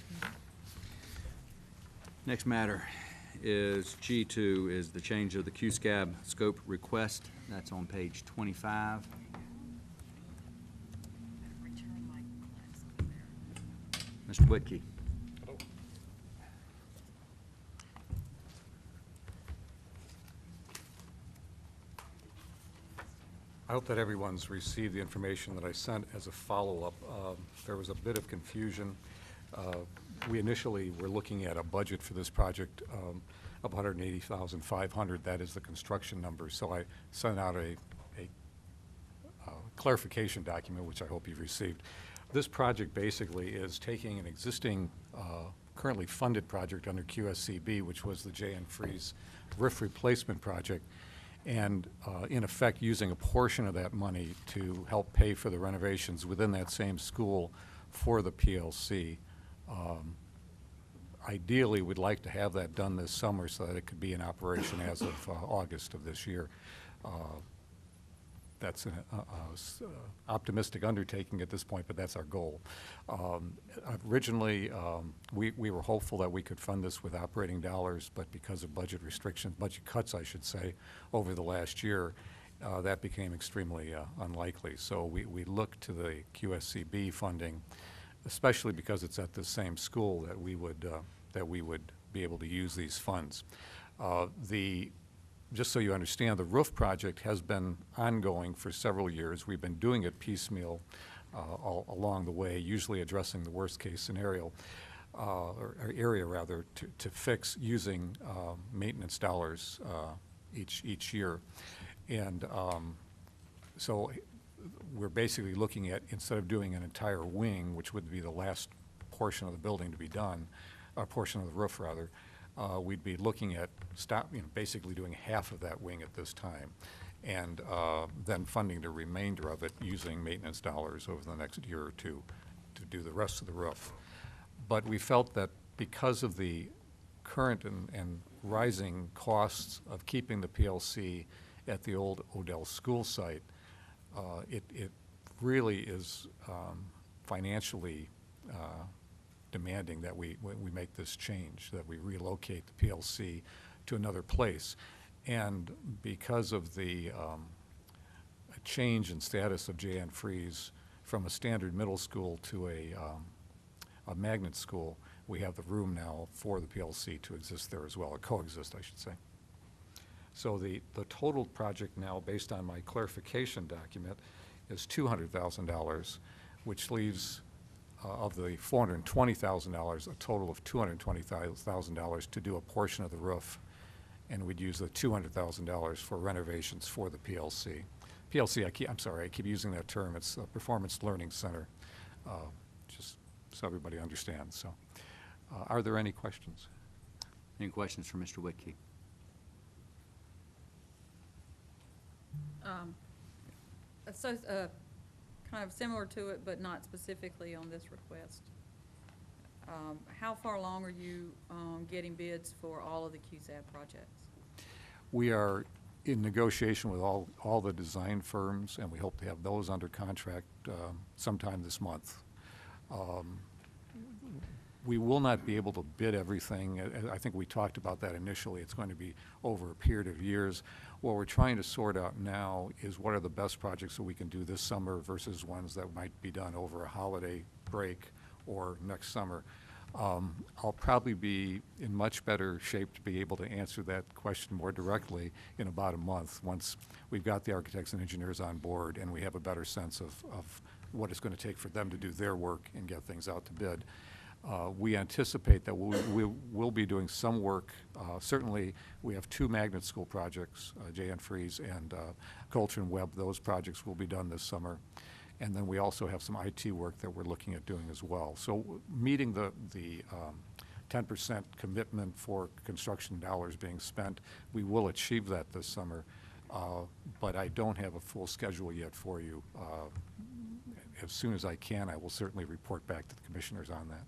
Next matter is G2, is the change of the Q-SCAB scope request. That's on page 25. Mr. Whitkey. I hope that everyone's received the information that I sent as a follow-up. There was a bit of confusion. We initially were looking at a budget for this project of $180,500. That is the construction number. So I sent out a clarification document, which I hope you've received. This project basically is taking an existing, currently funded project under QSCB, which was the J.N. Freeze roof replacement project, and in effect using a portion of that money to help pay for the renovations within that same school for the PLC. Ideally, we'd like to have that done this summer so that it could be in operation as of August of this year. That's an optimistic undertaking at this point, but that's our goal. Originally, we were hopeful that we could fund this with operating dollars, but because of budget restrictions, budget cuts, I should say, over the last year, that became extremely unlikely. So we looked to the QSCB funding, especially because it's at the same school, that we would be able to use these funds. Just so you understand, the roof project has been ongoing for several years. We've been doing it piecemeal all along the way, usually addressing the worst-case scenario, or area rather, to fix using maintenance dollars each year. And so we're basically looking at, instead of doing an entire wing, which would be the last portion of the building to be done, or portion of the roof rather, we'd be looking at basically doing half of that wing at this time, and then funding the remainder of it using maintenance dollars over the next year or two to do the rest of the roof. But we felt that because of the current and rising costs of keeping the PLC at the old Odell School site, it really is financially demanding that we make this change, that we relocate the PLC to another place. And because of the change in status of J.N. Freeze from a standard middle school to a magnet school, we have the room now for the PLC to exist there as well, or coexist, I should say. So the total project now, based on my clarification document, is $200,000, which leaves of the $420,000, a total of $220,000 to do a portion of the roof, and we'd use the $200,000 for renovations for the PLC. PLC, I'm sorry, I keep using that term. It's a Performance Learning Center, just so everybody understands. So, are there any questions? Any questions for Mr. Whitkey? So, kind of similar to it, but not specifically on this request. How far along are you getting bids for all of the QSAB projects? We are in negotiation with all the design firms, and we hope to have those under contract sometime this month. We will not be able to bid everything. I think we talked about that initially. It's going to be over a period of years. What we're trying to sort out now is what are the best projects that we can do this summer versus ones that might be done over a holiday break or next summer. I'll probably be in much better shape to be able to answer that question more directly in about a month, once we've got the architects and engineers on board and we have a better sense of what it's going to take for them to do their work and get things out to bid. We anticipate that we'll be doing some work. Certainly, we have two magnet school projects, J.N. Freeze and Coltrane Webb. Those projects will be done this summer. And then we also have some IT work that we're looking at doing as well. So meeting the 10% commitment for construction dollars being spent, we will achieve that this summer. But I don't have a full schedule yet for you. As soon as I can, I will certainly report back to the commissioners on that.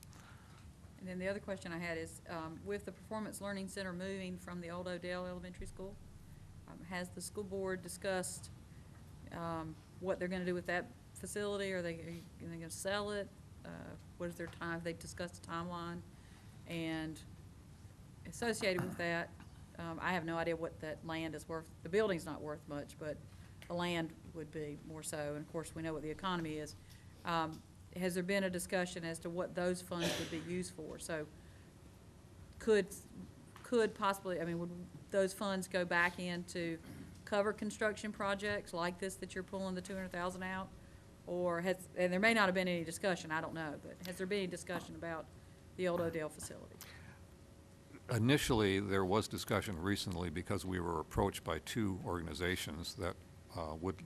And then the other question I had is, with the Performance Learning Center moving from the old Odell Elementary School, has the school board discussed what they're going to do with that facility? Are they going to sell it? what is their time, they've discussed a timeline. And associated with that, I have no idea what that land is worth. The building's not worth much, but the land would be more so. And of course, we know what the economy is. Has there been a discussion as to what those funds would be used for? So could possibly, I mean, would those funds go back in to cover construction projects like this that you're pulling the 200,000 out? Or and there may not have been any discussion, I don't know, but has there been any discussion about the old Odell facility? Initially, there was discussion recently because we were approached by two organizations that would,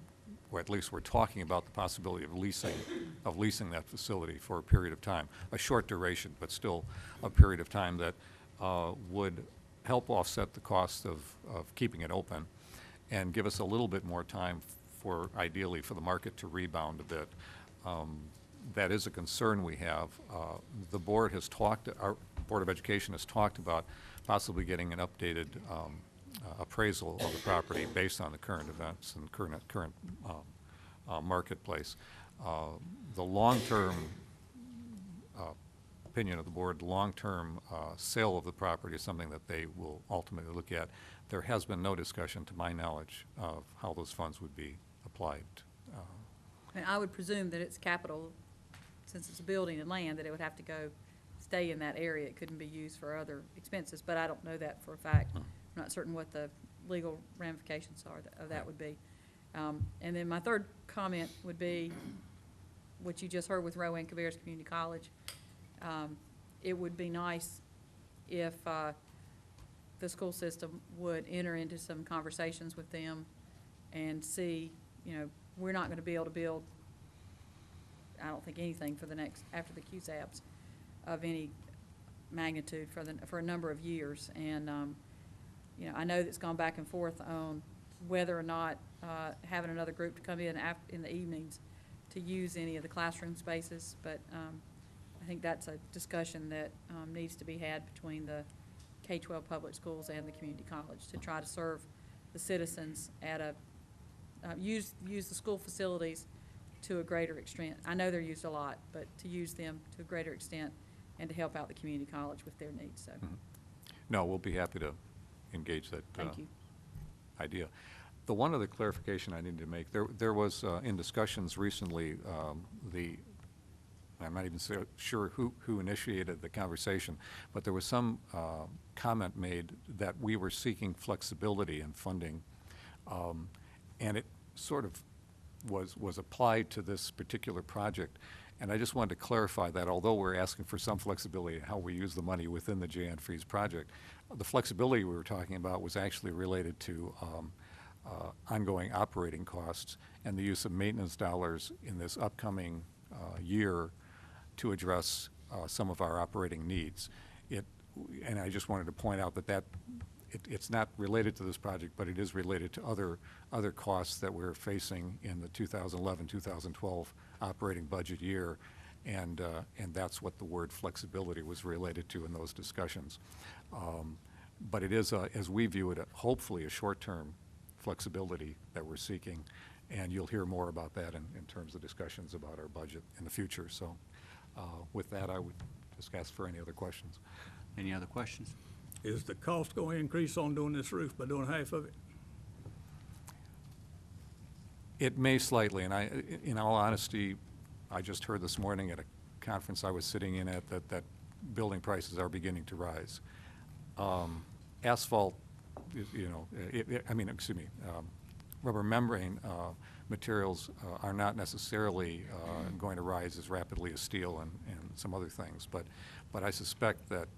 or at least were talking about the possibility of leasing that facility for a period of time, a short duration, but still a period of time that would help offset the cost of keeping it open and give us a little bit more time for, ideally, for the market to rebound a bit. That is a concern we have. The board has talked, our Board of Education has talked about possibly getting an updated appraisal of the property based on the current events and current marketplace. The long-term opinion of the board, long-term sale of the property is something that they will ultimately look at. There has been no discussion, to my knowledge, of how those funds would be applied. And I would presume that it's capital, since it's a building and land, that it would have to go stay in that area. It couldn't be used for other expenses, but I don't know that for a fact. I'm not certain what the legal ramifications are of that would be. And then my third comment would be what you just heard with Rowan Cabarrus Community College. It would be nice if the school system would enter into some conversations with them and see, you know, we're not going to be able to build, I don't think, anything for the next, after the QSABs of any magnitude for a number of years. And, you know, I know that's gone back and forth on whether or not having another group to come in the evenings to use any of the classroom spaces, but I think that's a discussion that needs to be had between the K-12 public schools and the community college to try to serve the citizens at a, use the school facilities to a greater extent. I know they're used a lot, but to use them to a greater extent and to help out the community college with their needs, so. Mm-hmm. No, we'll be happy to engage that Thank you. idea. The one other clarification I needed to make, there was in discussions recently, I'm not even sure who initiated the conversation, but there was some comment made that we were seeking flexibility in funding, and it sort of was applied to this particular project. And I just wanted to clarify that although we're asking for some flexibility in how we use the money within the Jan Freeze project, the flexibility we were talking about was actually related to ongoing operating costs and the use of maintenance dollars in this upcoming year to address some of our operating needs. And I just wanted to point out that it's not related to this project, but it is related to other costs that we're facing in the 2011-2012 operating budget year, and that's what the word flexibility was related to in those discussions. But it is, as we view it, hopefully a short-term flexibility that we're seeking, and you'll hear more about that in terms of discussions about our budget in the future. So with that, I would just ask for any other questions. Any other questions? Is the cost going to increase on doing this roof by doing half of it? It may slightly, and in all honesty, I just heard this morning at a conference I was sitting in at that building prices are beginning to rise. Asphalt, rubber membrane materials are not necessarily going to rise as rapidly as steel and some other things, but I suspect that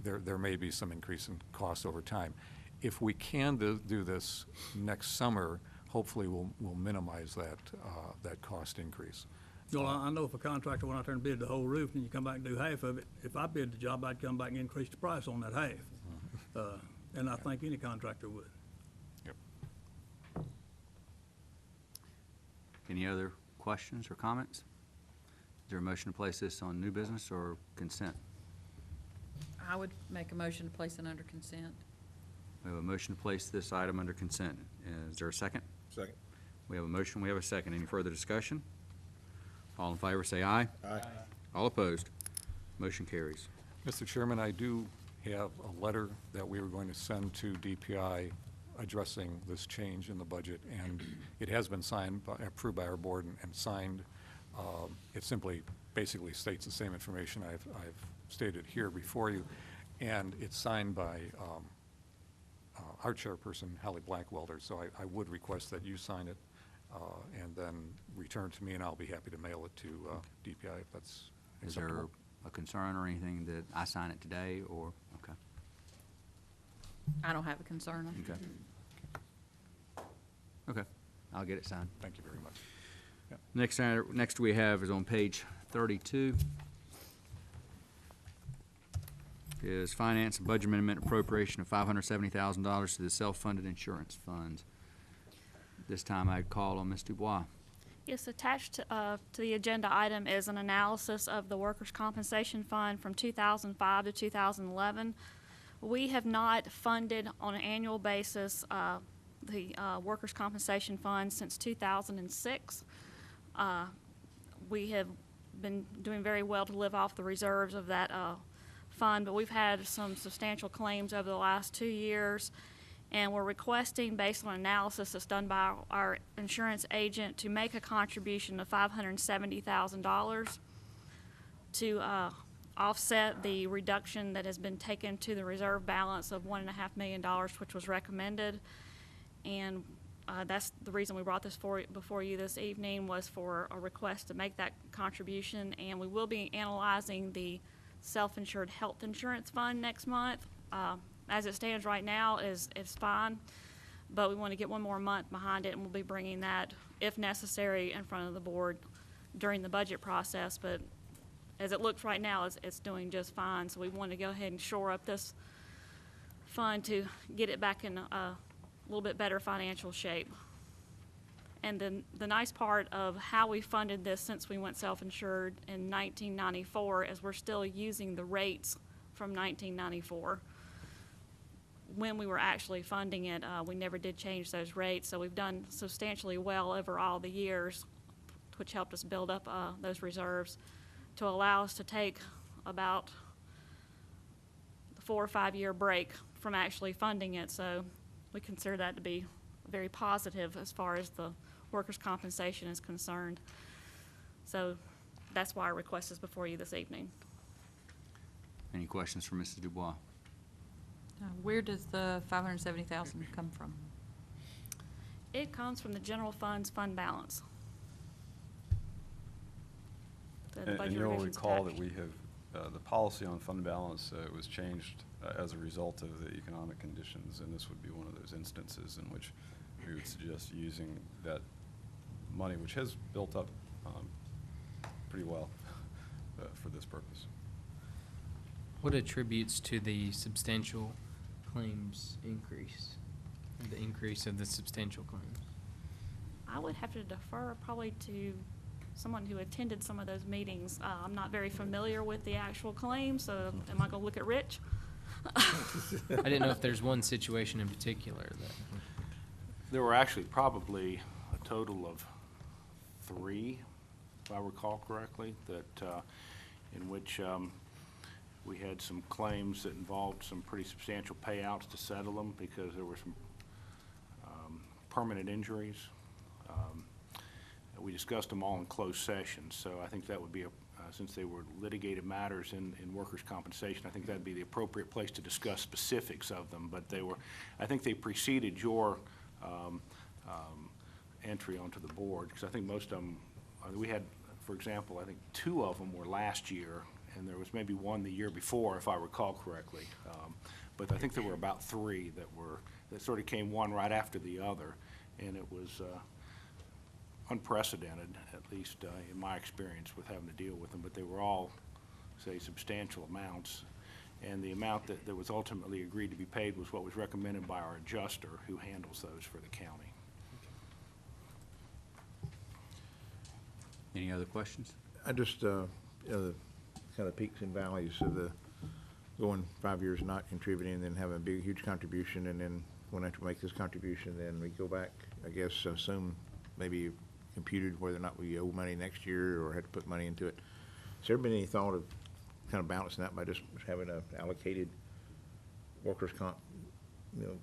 there may be some increase in cost over time. If we can do this next summer, hopefully we'll minimize that cost increase. Well, I know if a contractor went out there and bid the whole roof and you come back and do half of it, if I bid the job, I'd come back and increase the price on that half. And I think any contractor would. Yep. Any other questions or comments? Is there a motion to place this on new business or consent? I would make a motion to place it under consent. We have a motion to place this item under consent. Is there a second? Second. We have a motion, we have a second. Any further discussion? All in favor, say aye. Aye. All opposed? Motion carries. Mr. Chairman, I do have a letter that we were going to send to DPI addressing this change in the budget, and it has been signed, approved by our board and signed. It simply basically states the same information I've stated here before you, and it's signed by our chairperson, Holly Blackwelder, so I would request that you sign it and then return to me, and I'll be happy to mail it to DPI if that's Is there acceptable. a concern or anything that I sign it today, or, okay, I don't have a concern. okay. Okay, I'll get it signed. Thank you very much. Next we have is on page 32. Is finance and budget amendment appropriation of $570,000 to the self-funded insurance funds. This time I'd call on Ms. Dubois. Yes, attached to the agenda item is an analysis of the workers' compensation fund from 2005 to 2011. We have not funded on an annual basis the workers' compensation fund since 2006. We have been doing very well to live off the reserves of that fund, but we've had some substantial claims over the last 2 years, and we're requesting, based on analysis that's done by our insurance agent, to make a contribution of $570,000 to offset the reduction that has been taken to the reserve balance of $1.5 million, which was recommended. And that's the reason we brought this before you this evening, was for a request to make that contribution. And we will be analyzing the self-insured health insurance fund next month. As it stands right now is fine, but we want to get one more month behind it, and we'll be bringing that, if necessary, in front of the board during the budget process. But as it looks right now, it's doing just fine, so we want to go ahead and shore up this fund to get it back in a little bit better financial shape. And then the nice part of how we funded this since we went self-insured in 1994 is we're still using the rates from 1994. When we were actually funding it, we never did change those rates, so we've done substantially well over all the years, which helped us build up those reserves to allow us to take about a 4 or 5 year break from actually funding it. So we consider that to be very positive as far as the workers' compensation is concerned. So that's why our request is before you this evening. Any questions for Mrs. Dubois? Where does the $570,000 come from? It comes from the general fund's fund balance. The And budget you'll revisions recall that attached. we have, the policy on fund balance was changed as a result of the economic conditions, and this would be one of those instances in which we would suggest using that money, which has built up pretty well for this purpose. What attributes to the substantial claims increase, or the increase of the substantial claims? I would have to defer probably to someone who attended some of those meetings. I'm not very familiar with the actual claim, so am I gonna look at Rich? I didn't know if there's one situation in particular that. There were actually probably a total of 3, if I recall correctly, that, in which we had some claims that involved some pretty substantial payouts to settle them because there were some permanent injuries. We discussed them all in closed session, so I think that would be, since they were litigated matters in workers' compensation, I think that'd be the appropriate place to discuss specifics of them. But they were, I think they preceded your entry onto the board, because I think most of them, we had, for example, I think 2 of them were last year, and there was maybe 1 the year before, if I recall correctly. But I think there were about 3 that sort of came one right after the other, and it was unprecedented, at least in my experience with having to deal with them. But they were all, say, substantial amounts, and the amount that was ultimately agreed to be paid was what was recommended by our adjuster, who handles those for the county. Any other questions? I just, the kind of peaks and valleys of the going 5 years not contributing, and then having a big, huge contribution, and then when I have to make this contribution, then we go back, I guess, assume maybe computed whether or not we owe money next year or had to put money into it. Has there been any thought of kind of balancing that by just having a allocated workers' comp,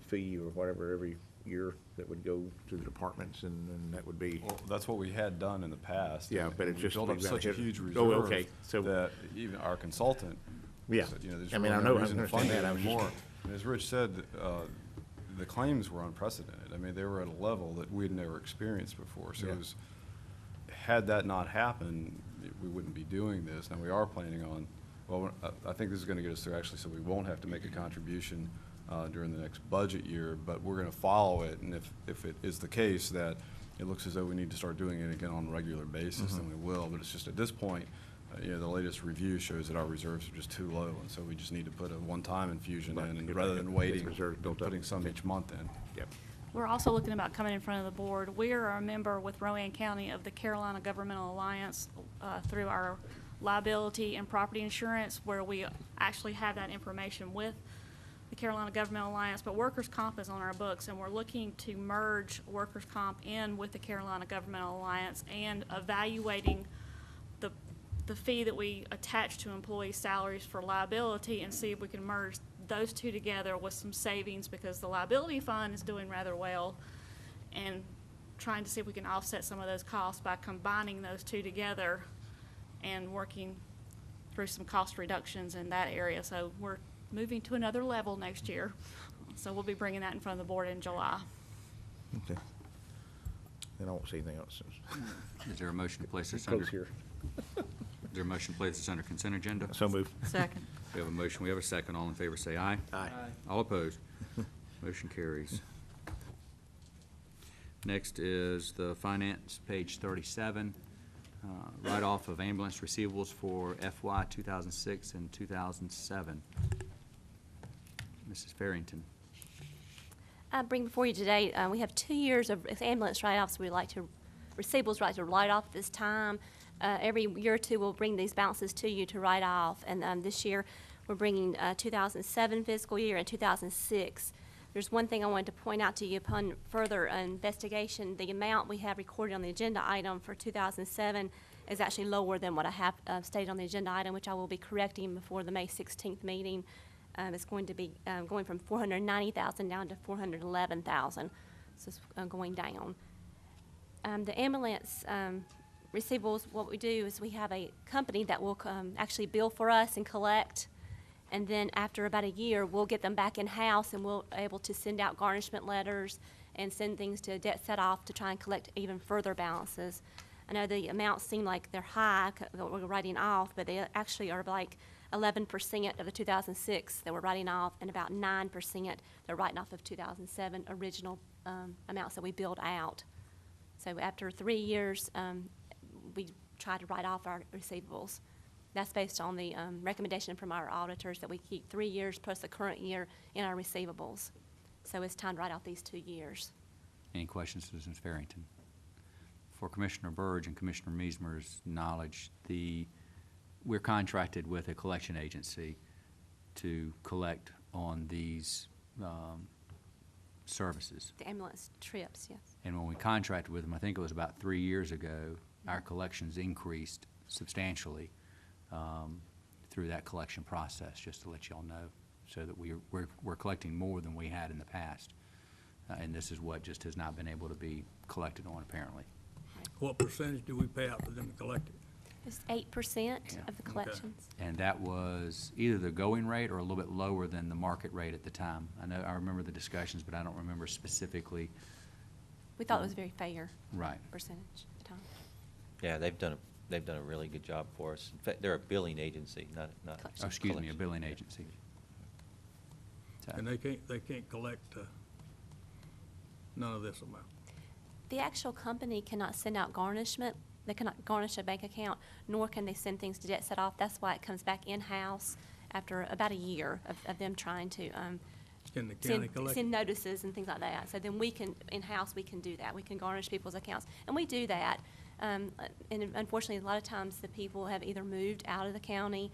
fee or whatever every year that would go to the departments, and that would be? Well, that's what we had done in the past. Yeah, and but it's we just built up we've gotta such a hit it. huge Oh, reserve okay. So- that even our consultant Yeah. said, there's I mean, really I no know, I reason to understand fund that. it I was just- anymore. And as Rich said, the claims were unprecedented. I mean, they were at a level that we had never experienced before. So Yeah. it was, had that not happened, we wouldn't be doing this. Now, we are planning on, well, I think this is gonna get us through actually, so we won't have to make a contribution during the next budget year, but we're gonna follow it, and if it is the case that it looks as though we need to start doing it again on a regular basis, then we will. But it's just at this point, the latest review shows that our reserves are just too low, and so we just need to put a one-time infusion Right. in, and Get rather back than up, waiting, get the reserves built up. putting some each month in. Yep. We're also looking about coming in front of the board. We are a member with Rowan County of the Carolina Governmental Alliance through our liability and property insurance, where we actually have that information with the Carolina Governmental Alliance, but workers' comp is on our books, and we're looking to merge workers' comp in with the Carolina Governmental Alliance and evaluating the fee that we attach to employee salaries for liability, and see if we can merge those two together with some savings, because the liability fund is doing rather well, and trying to see if we can offset some of those costs by combining those two together and working through some cost reductions in that area. So we're moving to another level next year. So we'll be bringing that in front of the board in July. Okay. Then I won't say anything else. Is there a motion to place this Close under? here. Is there a motion to place this under consent agenda? So moved. Second. We have a motion, we have a second. All in favor say aye. Aye. All opposed? Motion carries. Next is the finance, page 37, write-off of ambulance receivables for FY 2006 and 2007. Mrs. Farrington. I bring before you today, we have 2 years of ambulance write-offs receivables like to write off this time. Every year or two, we'll bring these balances to you to write off, and this year, we're bringing 2007 fiscal year and 2006. There's one thing I wanted to point out to you upon further investigation. The amount we have recorded on the agenda item for 2007 is actually lower than what I have stated on the agenda item, which I will be correcting before the May 16th meeting. It's going to be going from $490,000 down to $411,000, so it's going down. The ambulance receivables, what we do is we have a company that will actually bill for us and collect, and then after about a year, we'll get them back in-house, and we'll able to send out garnishment letters and send things to debt set-off to try and collect even further balances. I know the amounts seem like they're high that we're writing off, but they actually are like 11% of the 2006 that we're writing off, and about 9% they're writing off of 2007 original amounts that we billed out. So after 3 years, we try to write off our receivables. That's based on the recommendation from our auditors that we keep 3 years plus the current year in our receivables. So it's time to write off these 2 years. Any questions, Citizens Farrington? For Commissioner Burge and Commissioner Meismer's knowledge, we're contracted with a collection agency to collect on these services. The ambulance trips, yes. And when we contracted with them, I think it was about 3 years ago, our collections increased substantially through that collection process, just to let y'all know, so that we're collecting more than we had in the past. And this is what just has not been able to be collected on, apparently. What percentage do we pay out for them to collect it? It's 8% of the Okay. collections. And that was either the going rate or a little bit lower than the market rate at the time. I remember the discussions, but I don't remember specifically. We thought it was very fair Right. percentage at the time. Yeah, they've done a really good job for us. In fact, they're a billing agency, not. Collection. Oh, excuse me, a collection. billing agency. So- And they can't collect none of this amount. The actual company cannot send out garnishment. They cannot garnish a bank account, nor can they send things to debt set-off. That's why it comes back in-house after about a year of them trying to Can the county collect send it? notices and things like that. So then we can, in-house, we can do that. We can garnish people's accounts. And we do that. And unfortunately, a lot of times the people have either moved out of the county,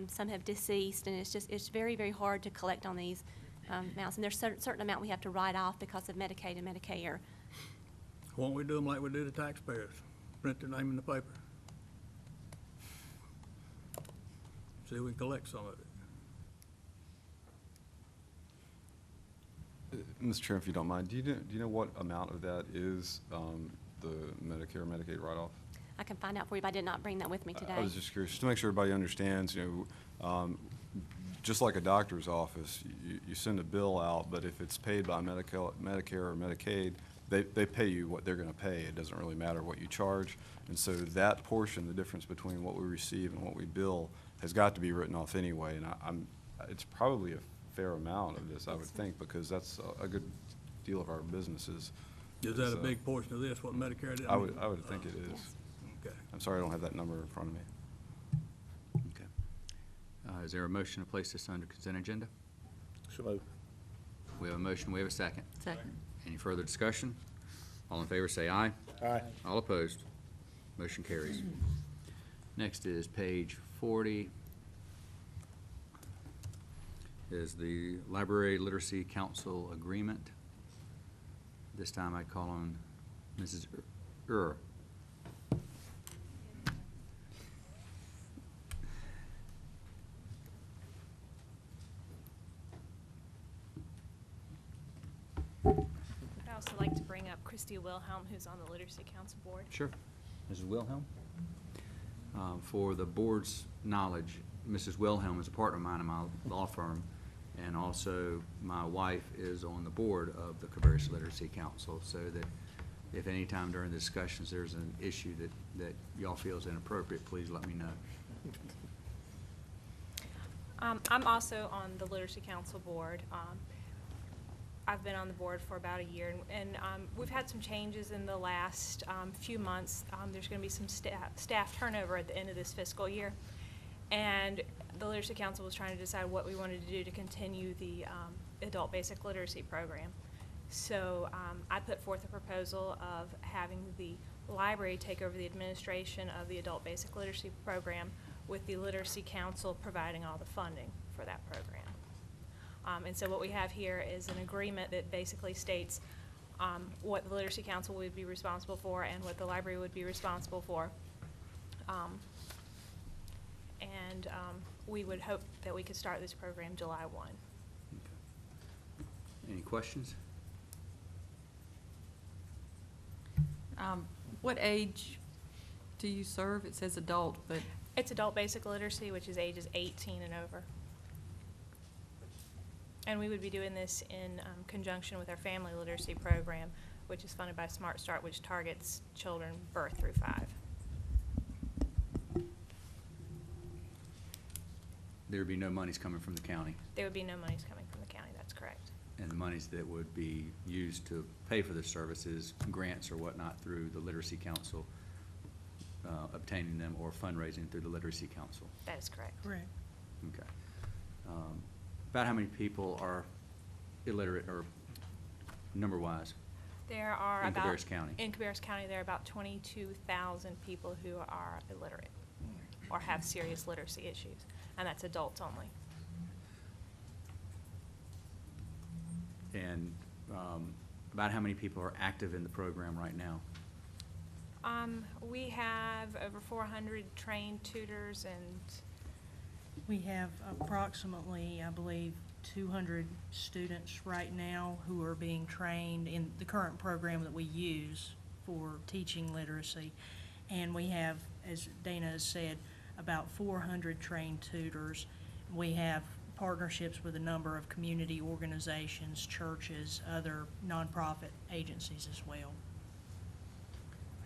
some have deceased, and it's very, very hard to collect on these amounts. And there's a certain amount we have to write off because of Medicaid and Medicare. Why don't we do them like we do the taxpayers? Print their name in the paper. See if we can collect some of it. Mr. Chair, if you don't mind, do you know what amount of that is the Medicare, Medicaid write-off? I can find out for you, but I did not bring that with me today. I was just curious, just to make sure everybody understands, just like a doctor's office, you send a bill out, but if it's paid by Medicare or Medicaid, they pay you what they're gonna pay. It doesn't really matter what you charge. And so that portion, the difference between what we receive and what we bill, has got to be written off anyway. And it's probably a fair amount of this, I would think, because that's a good deal of our businesses. Is that a big portion of this, what Medicare did? I would think it is. Okay. I'm sorry, I don't have that number in front of me. Okay. Is there a motion to place this under consent agenda? So moved. We have a motion, we have a second. Second. Any further discussion? All in favor say aye. Aye. All opposed? Motion carries. Next is page 40. Is the Library Literacy Council Agreement. This time I call on Mrs. Ur. I'd also like to bring up Christy Wilhelm, who's on the Literacy Council Board. Sure. Mrs. Wilhelm? For the board's knowledge, Mrs. Wilhelm is a partner of mine in my law firm, and also my wife is on the board of the Cabarrus Literacy Council, so that if any time during the discussions there's an issue that y'all feel is inappropriate, please let me know. I'm also on the Literacy Council Board. I've been on the board for about a year, and we've had some changes in the last few months. There's going to be some staff turnover at the end of this fiscal year, and the Literacy Council was trying to decide what we wanted to do to continue the adult basic literacy program. So I put forth a proposal of having the library take over the administration of the adult basic literacy program, with the Literacy Council providing all the funding for that program. And so what we have here is an agreement that basically states what the Literacy Council would be responsible for and what the library would be responsible for. We would hope that we could start this program July 1. Any questions? What age do you serve? It says adult, but It's adult basic literacy, which is ages 18 and over. And we would be doing this in conjunction with our family literacy program, which is funded by Smart Start, which targets children birth through 5. There would be no monies coming from the county, There would be no monies coming from the county, that's correct. and the monies that would be used to pay for the services, grants or whatnot through the Literacy Council, obtaining them, or fundraising through the Literacy Council. That is correct. correct. Okay. About how many people are illiterate, or number-wise? There are In about... Cabarrus County. In Cabarrus County, there are about 22,000 people who are illiterate or have serious literacy issues, and that's adults only. And about how many people are active in the program right now? We have over 400 trained tutors, and We have approximately, I believe, 200 students right now who are being trained in the current program that we use for teaching literacy. And we have, as Dana has said, about 400 trained tutors. We have partnerships with a number of community organizations, churches, other nonprofit agencies as well.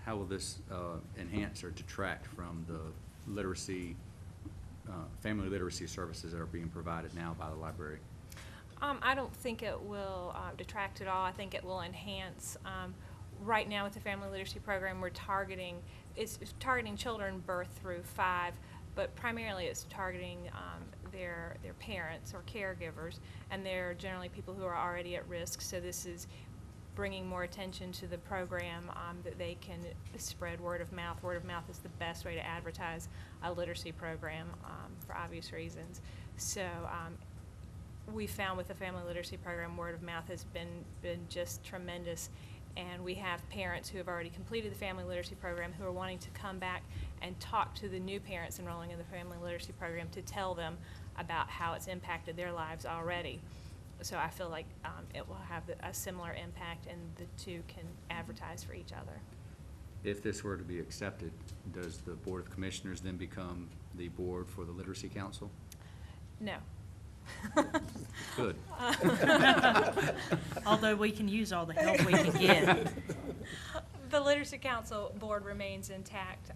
How will this enhance or detract from the literacy, family literacy services that are being provided now by the library? I don't think it will detract at all. I think it will enhance. Right now with the family literacy program, we're targeting, it's targeting children birth through 5, but primarily it's targeting their parents or caregivers, and they're generally people who are already at risk. So this is bringing more attention to the program, that they can spread word of mouth. Word of mouth is the best way to advertise a literacy program for obvious reasons. So we found with the family literacy program, word of mouth has been just tremendous And we have parents who have already completed the family literacy program who are wanting to come back and talk to the new parents enrolling in the family literacy program to tell them about how it's impacted their lives already. So I feel like it will have a similar impact, and the two can advertise for each other. If this were to be accepted, does the Board of Commissioners then become the board for the Literacy Council? No. Good. Although we can use all the help we can get. The Literacy Council board remains intact.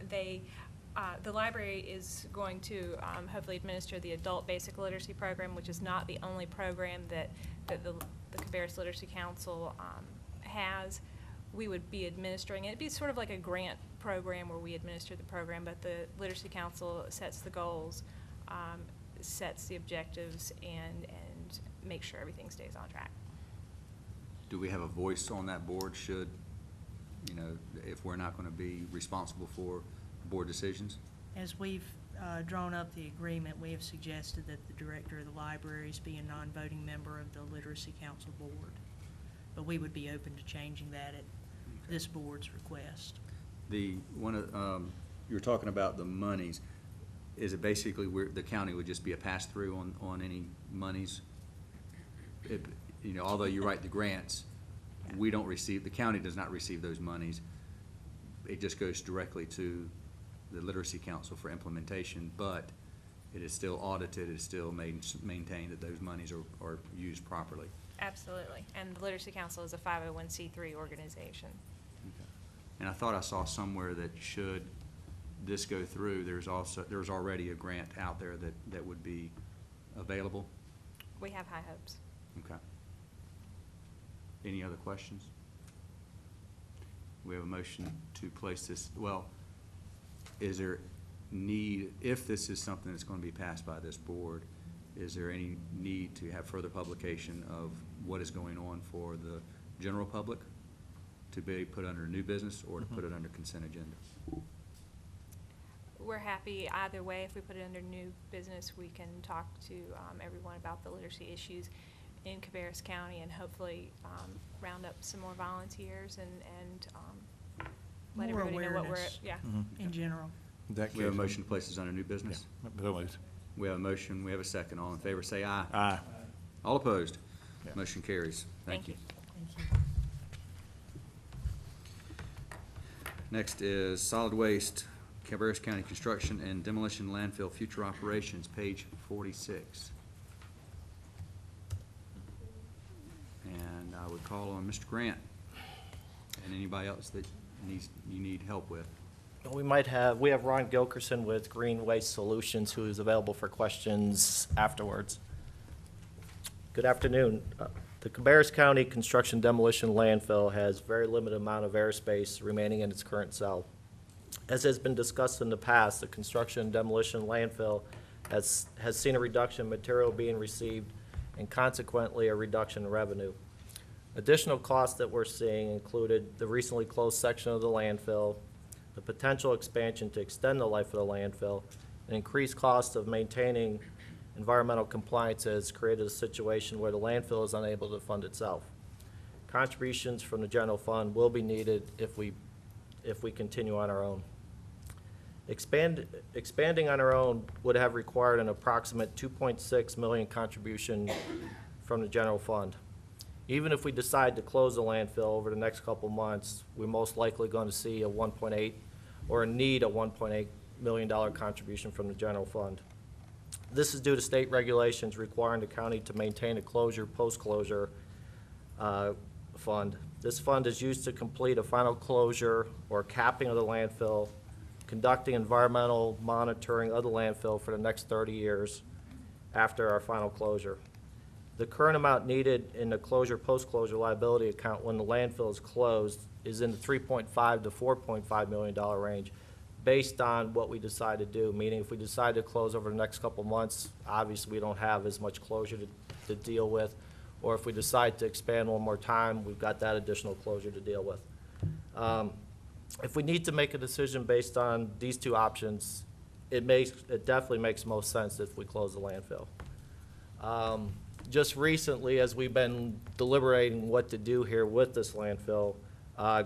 The library is going to hopefully administer the adult basic literacy program, which is not the only program that the Cabarrus Literacy Council has. We would be administering it. It'd be sort of like a grant program where we administer the program, but the Literacy Council sets the goals, sets the objectives, and makes sure everything stays on track. Do we have a voice on that board should, you know, if we're not going to be responsible for board decisions? As we've drawn up the agreement, we have suggested that the director of the libraries be a non-voting member of the Literacy Council board. But we would be open to changing that at this board's request. You were talking about the monies. Is it basically the county would just be a pass-through on any monies? You know, although you write the grants, we don't receive, the county does not receive those monies. It just goes directly to the Literacy Council for implementation, but it is still audited, it is still maintained that those monies are used properly. Absolutely. And the Literacy Council is a 501c3 organization. Okay. And I thought I saw somewhere that should this go through, there's already a grant out there that would be available? We have high hopes. Okay. Any other questions? We have a motion to place this, well, is there need, if this is something that's going to be passed by this board, is there any need to have further publication of what is going on for the general public to be put under new business or to put it under consent agenda? We're happy either way. If we put it under new business, we can talk to everyone about the literacy issues in Cabarrus County and hopefully round up some more volunteers and let More everybody know what we're, awareness. yeah. In general. We have a motion to place this under new business? Yeah. We have a motion, we have a second. All in favor, say aye. Aye. All opposed? Yeah. Motion carries. Thank you. Thank you. Next is solid waste, Cabarrus County Construction and Demolition Landfill Future Operations, page 46. And I would call on Mr. Grant and anybody else that you need help with. We have Ron Gilkerson with Greenway Solutions, who is available for questions afterwards. Good afternoon. The Cabarrus County Construction Demolition Landfill has very limited amount of airspace remaining in its current cell. As has been discussed in the past, the Construction Demolition Landfill has seen a reduction in material being received and consequently a reduction in revenue. Additional costs that we're seeing included the recently closed section of the landfill, the potential expansion to extend the life of the landfill, and increased cost of maintaining environmental compliance has created a situation where the landfill is unable to fund itself. Contributions from the general fund will be needed if we continue on our own. Expanding on our own would have required an approximate $2.6 million contribution from the general fund. Even if we decide to close the landfill over the next couple months, we're most likely going to see a $1.8 million contribution from the general fund. This is due to state regulations requiring the county to maintain a post-closure fund. This fund is used to complete a final closure or capping of the landfill, conducting environmental monitoring of the landfill for the next 30 years after our final closure. The current amount needed in the post-closure liability account when the landfill is closed is in the $3.5 to $4.5 million range based on what we decide to do, meaning if we decide to close over the next couple months, obviously we don't have as much closure to deal with, or if we decide to expand one more time, we've got that additional closure to deal with. If we need to make a decision based on these two options, it definitely makes most sense if we close the landfill. Just recently, as we've been deliberating what to do here with this landfill,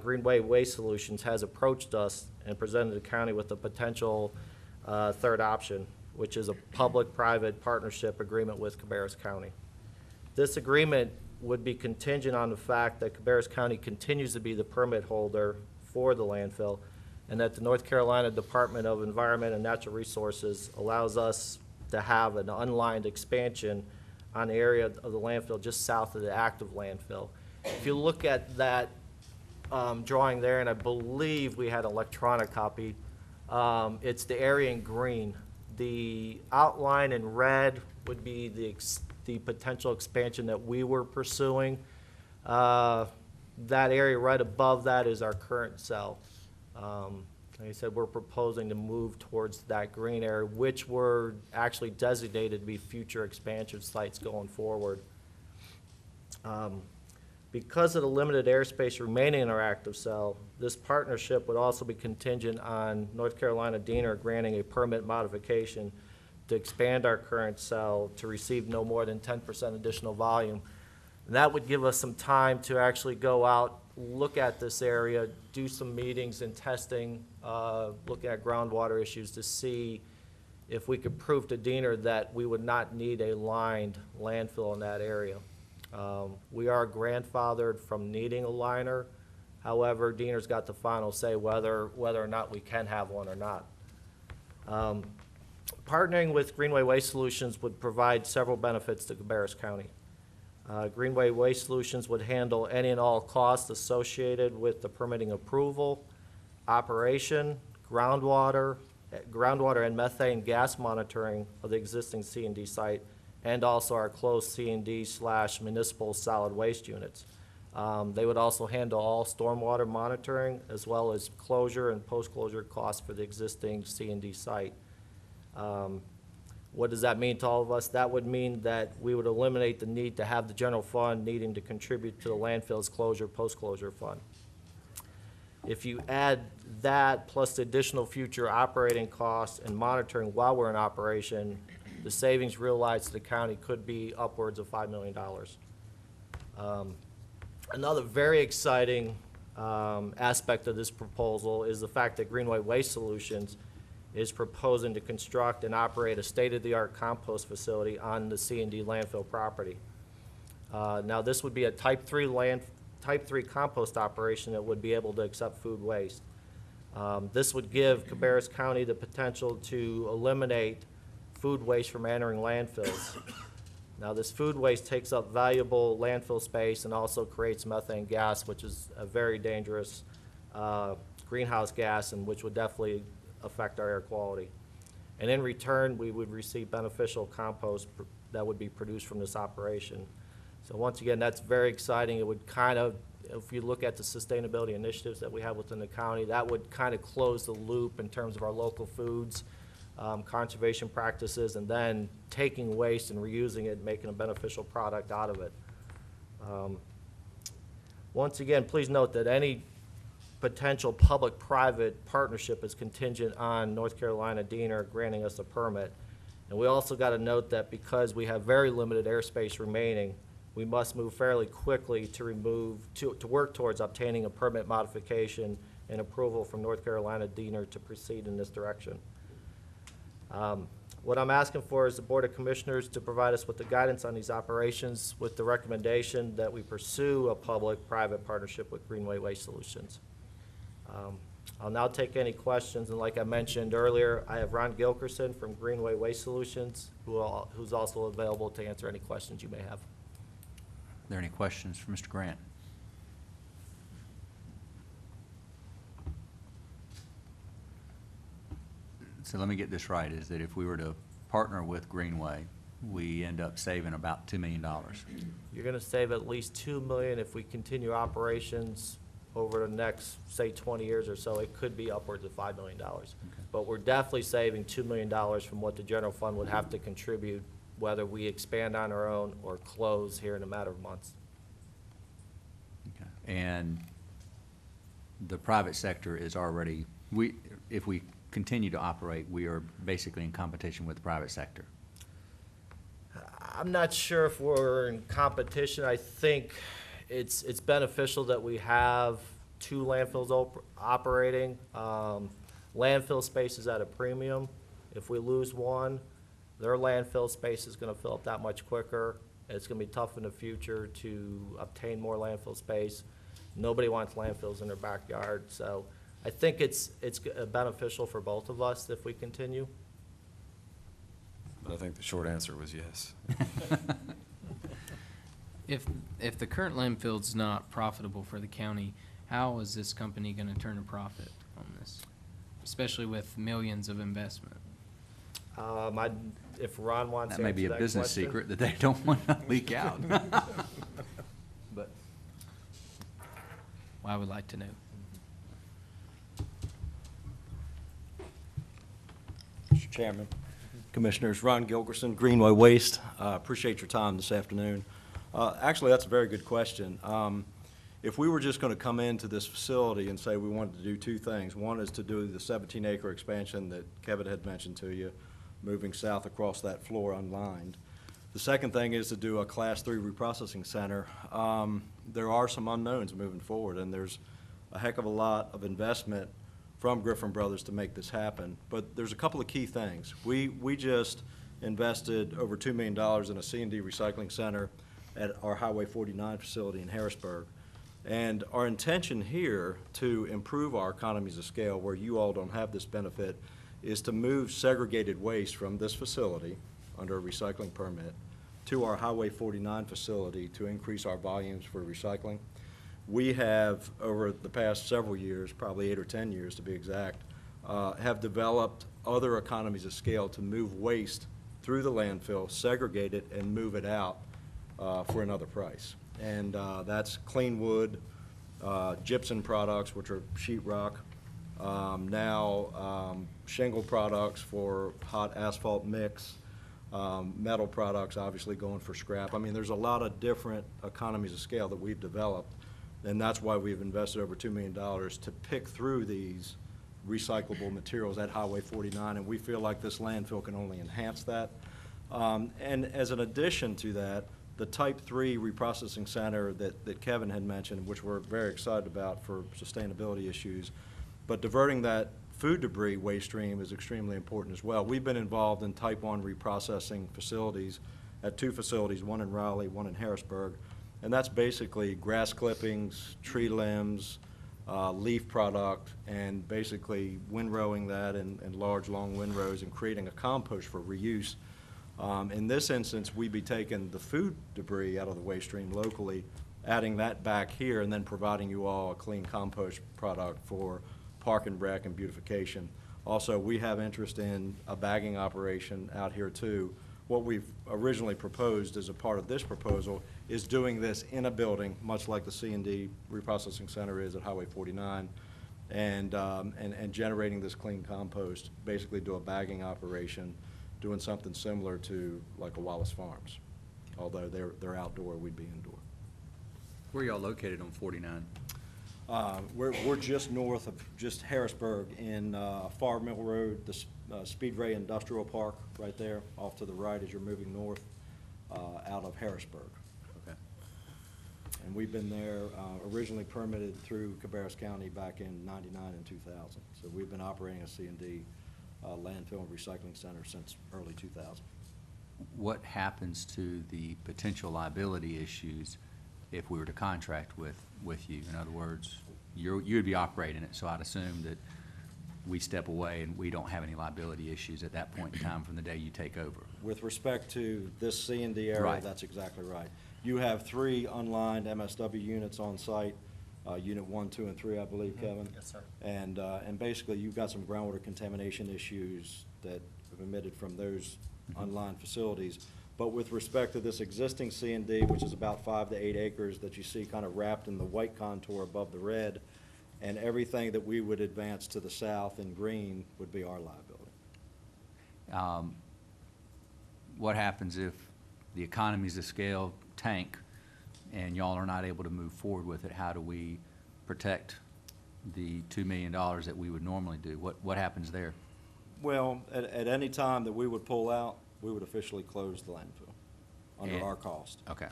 Greenway Waste Solutions has approached us and presented the county with a potential third option, which is a public-private partnership agreement with Cabarrus County. This agreement would be contingent on the fact that Cabarrus County continues to be the permit holder for the landfill, and that the North Carolina Department of Environment and Natural Resources allows us to have an unlined expansion on the area of the landfill just south of the active landfill. If you look at that drawing there, and I believe we had an electronic copy, it's the area in green. The outline in red would be the potential expansion that we were pursuing. That area right above that is our current cell. Like I said, we're proposing to move towards that green area, which were actually designated to be future expansion sites going forward. Because of the limited airspace remaining in our active cell, this partnership would also be contingent on North Carolina DENR granting a permit modification to expand our current cell to receive no more than 10% additional volume. And that would give us some time to actually go out, look at this area, do some meetings and testing, looking at groundwater issues to see if we could prove to DENR that we would not need a lined landfill in that area. We are grandfathered from needing a liner. However, DENR's got the final say whether or not we can have one or not. Partnering with Greenway Waste Solutions would provide several benefits to Cabarrus County. Greenway Waste Solutions would handle any and all costs associated with the permitting approval, operation, groundwater and methane gas monitoring of the existing C&D site, and also our closed C&D/municipal solid waste units. They would also handle all stormwater monitoring as well as closure and post-closure costs for the existing C&D site. What does that mean to all of us? That would mean that we would eliminate the need to have the general fund needing to contribute to the landfill's closure, post-closure fund. If you add that plus the additional future operating costs and monitoring while we're in operation, the savings realized to the county could be upwards of $5 million. Another very exciting aspect of this proposal is the fact that Greenway Waste Solutions is proposing to construct and operate a state-of-the-art compost facility on the C&D landfill property. Now, this would be a Type 3 compost operation that would be able to accept food waste. This would give Cabarrus County the potential to eliminate food waste from entering landfills. Now, this food waste takes up valuable landfill space and also creates methane gas, which is a very dangerous greenhouse gas and which would definitely affect our air quality. And in return, we would receive beneficial compost that would be produced from this operation. So once again, that's very exciting. It would kind of, if you look at the sustainability initiatives that we have within the county, that would kind of close the loop in terms of our local foods, conservation practices, and then taking waste and reusing it and making a beneficial product out of it. Once again, please note that any potential public-private partnership is contingent on North Carolina DENR granting us a permit. And we also got to note that because we have very limited airspace remaining, we must move fairly quickly to work towards obtaining a permit modification and approval from North Carolina DENR to proceed in this direction. What I'm asking for is the Board of Commissioners to provide us with the guidance on these operations with the recommendation that we pursue a public-private partnership with Greenway Waste Solutions. I'll now take any questions, and like I mentioned earlier, I have Ron Gilkerson from Greenway Waste Solutions, who's also available to answer any questions you may have. Are there any questions for Mr. Grant? So let me get this right, is that if we were to partner with Greenway, we end up saving about $2 million. You're going to save at least $2 million if we continue operations over the next, say, 20 years or so. It could be upwards of $5 million. Okay. But we're definitely saving $2 million from what the general fund would have to contribute, whether we expand on our own or close here in a matter of months. Okay. And the private sector is already, if we continue to operate, we are basically in competition with the private sector. I'm not sure if we're in competition. I think it's beneficial that we have two landfills operating. Landfill space is at a premium. If we lose one, their landfill space is gonna fill up that much quicker. It's gonna be tough in the future to obtain more landfill space. Nobody wants landfills in their backyard, so I think it's beneficial for both of us if we continue. But I think the short answer was yes. If the current landfill's not profitable for the county, how is this company gonna turn a profit on this? Especially with millions of investment. If Ron wants That to may answer be a that business question. secret that they don't want to leak out. But Well, I would like to know. Mr. Chairman, Commissioners, Ron Gilgerson, Greenway Waste. Appreciate your time this afternoon. Actually, that's a very good question. If we were just going to come into this facility and say we wanted to do two things, one is to do the 17-acre expansion that Kevin had mentioned to you, moving south across that floor unlined. The second thing is to do a Class 3 reprocessing center. There are some unknowns moving forward, and there's a heck of a lot of investment from Griffin Brothers to make this happen. But there's a couple of key things. We just invested over $2 million in a C&D recycling center at our Highway 49 facility in Harrisburg. And our intention here to improve our economies of scale, where you all don't have this benefit, is to move segregated waste from this facility under a recycling permit to our Highway 49 facility to increase our volumes for recycling. We have, over the past several years, probably 8 or 10 years to be exact, have developed other economies of scale to move waste through the landfill, segregate it, and move it out for another price. And that's clean wood, gypsum products, which are sheetrock, now shingle products for hot asphalt mix, metal products obviously going for scrap. I mean, there's a lot of different economies of scale that we've developed, and that's why we've invested over $2 million to pick through these recyclable materials at Highway 49, and we feel like this landfill can only enhance that. And as an addition to that, the Type 3 reprocessing center that Kevin had mentioned, which we're very excited about for sustainability issues, but diverting that food debris waste stream is extremely important as well. We've been involved in Type 1 reprocessing facilities at 2 facilities, one in Raleigh, one in Harrisburg, and that's basically grass clippings, tree limbs, leaf product, and basically windrowing that in large, long windrows and creating a compost for reuse. In this instance, we'd be taking the food debris out of the waste stream locally, adding that back here, and then providing you all a clean compost product for park and rec and beautification. Also, we have interest in a bagging operation out here too. What we've originally proposed as a part of this proposal is doing this in a building, much like the C&D reprocessing center is at Highway 49, and generating this clean compost, basically do a bagging operation, doing something similar to like a Wallace Farms. Although they're outdoor, we'd be indoor. where are y'all located on 49? We're just north of just Harrisburg in Far Mill Road, the Speedway Industrial Park right there, off to the right as you're moving north out of Harrisburg. Okay. And we've been there, originally permitted through Cabarrus County back in '99 and 2000. So we've been operating a C&D landfill and recycling center since early 2000. What happens to the potential liability issues if we were to contract with you? In other words, you'd be operating it, so I'd assume that we step away and we don't have any liability issues at that point in time from the day you take over. With respect to this C&D area, Right. That's exactly right. You have 3 unlined MSW units on site, Unit 1, 2, and 3, I believe, Kevin? Yes, sir. And basically, you've got some groundwater contamination issues that have emitted from those unlined facilities. But with respect to this existing C&D, which is about 5 to 8 acres that you see kind of wrapped in the white contour above the red, and everything that we would advance to the south in green would be our liability. What happens if the economies of scale tank and y'all are not able to move forward with it? How do we protect the $2 million that we would normally do? What happens there? Well, at any time that we would pull out, we would officially close the landfill. under And- our cost. Okay.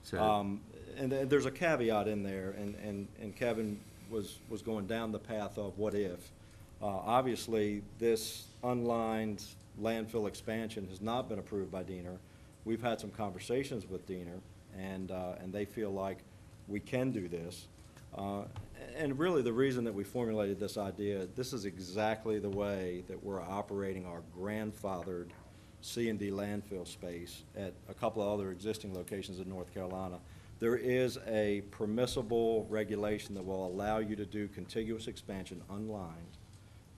So, And there's a caveat in there, and Kevin was going down the path of what if. Obviously, this unlined landfill expansion has not been approved by Diener. We've had some conversations with Diener, and they feel like we can do this. And really, the reason that we formulated this idea, this is exactly the way that we're operating our grandfathered C&D landfill space at a couple of other existing locations in North Carolina. There is a permissible regulation that will allow you to do contiguous expansion unlined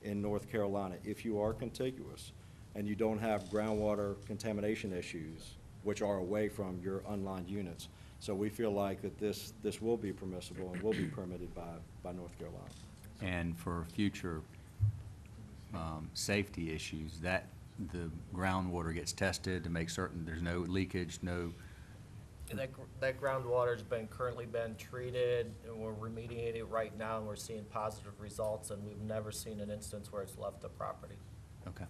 in North Carolina if you are contiguous and you don't have groundwater contamination issues, which are away from your unlined units. So we feel like that this will be permissible and will be permitted by North Carolina. and for future safety issues, that the groundwater gets tested to make certain there's no leakage, no. That groundwater's currently been treated, and we're remediating it right now, and we're seeing positive results, and we've never seen an instance where it's left the property. Okay.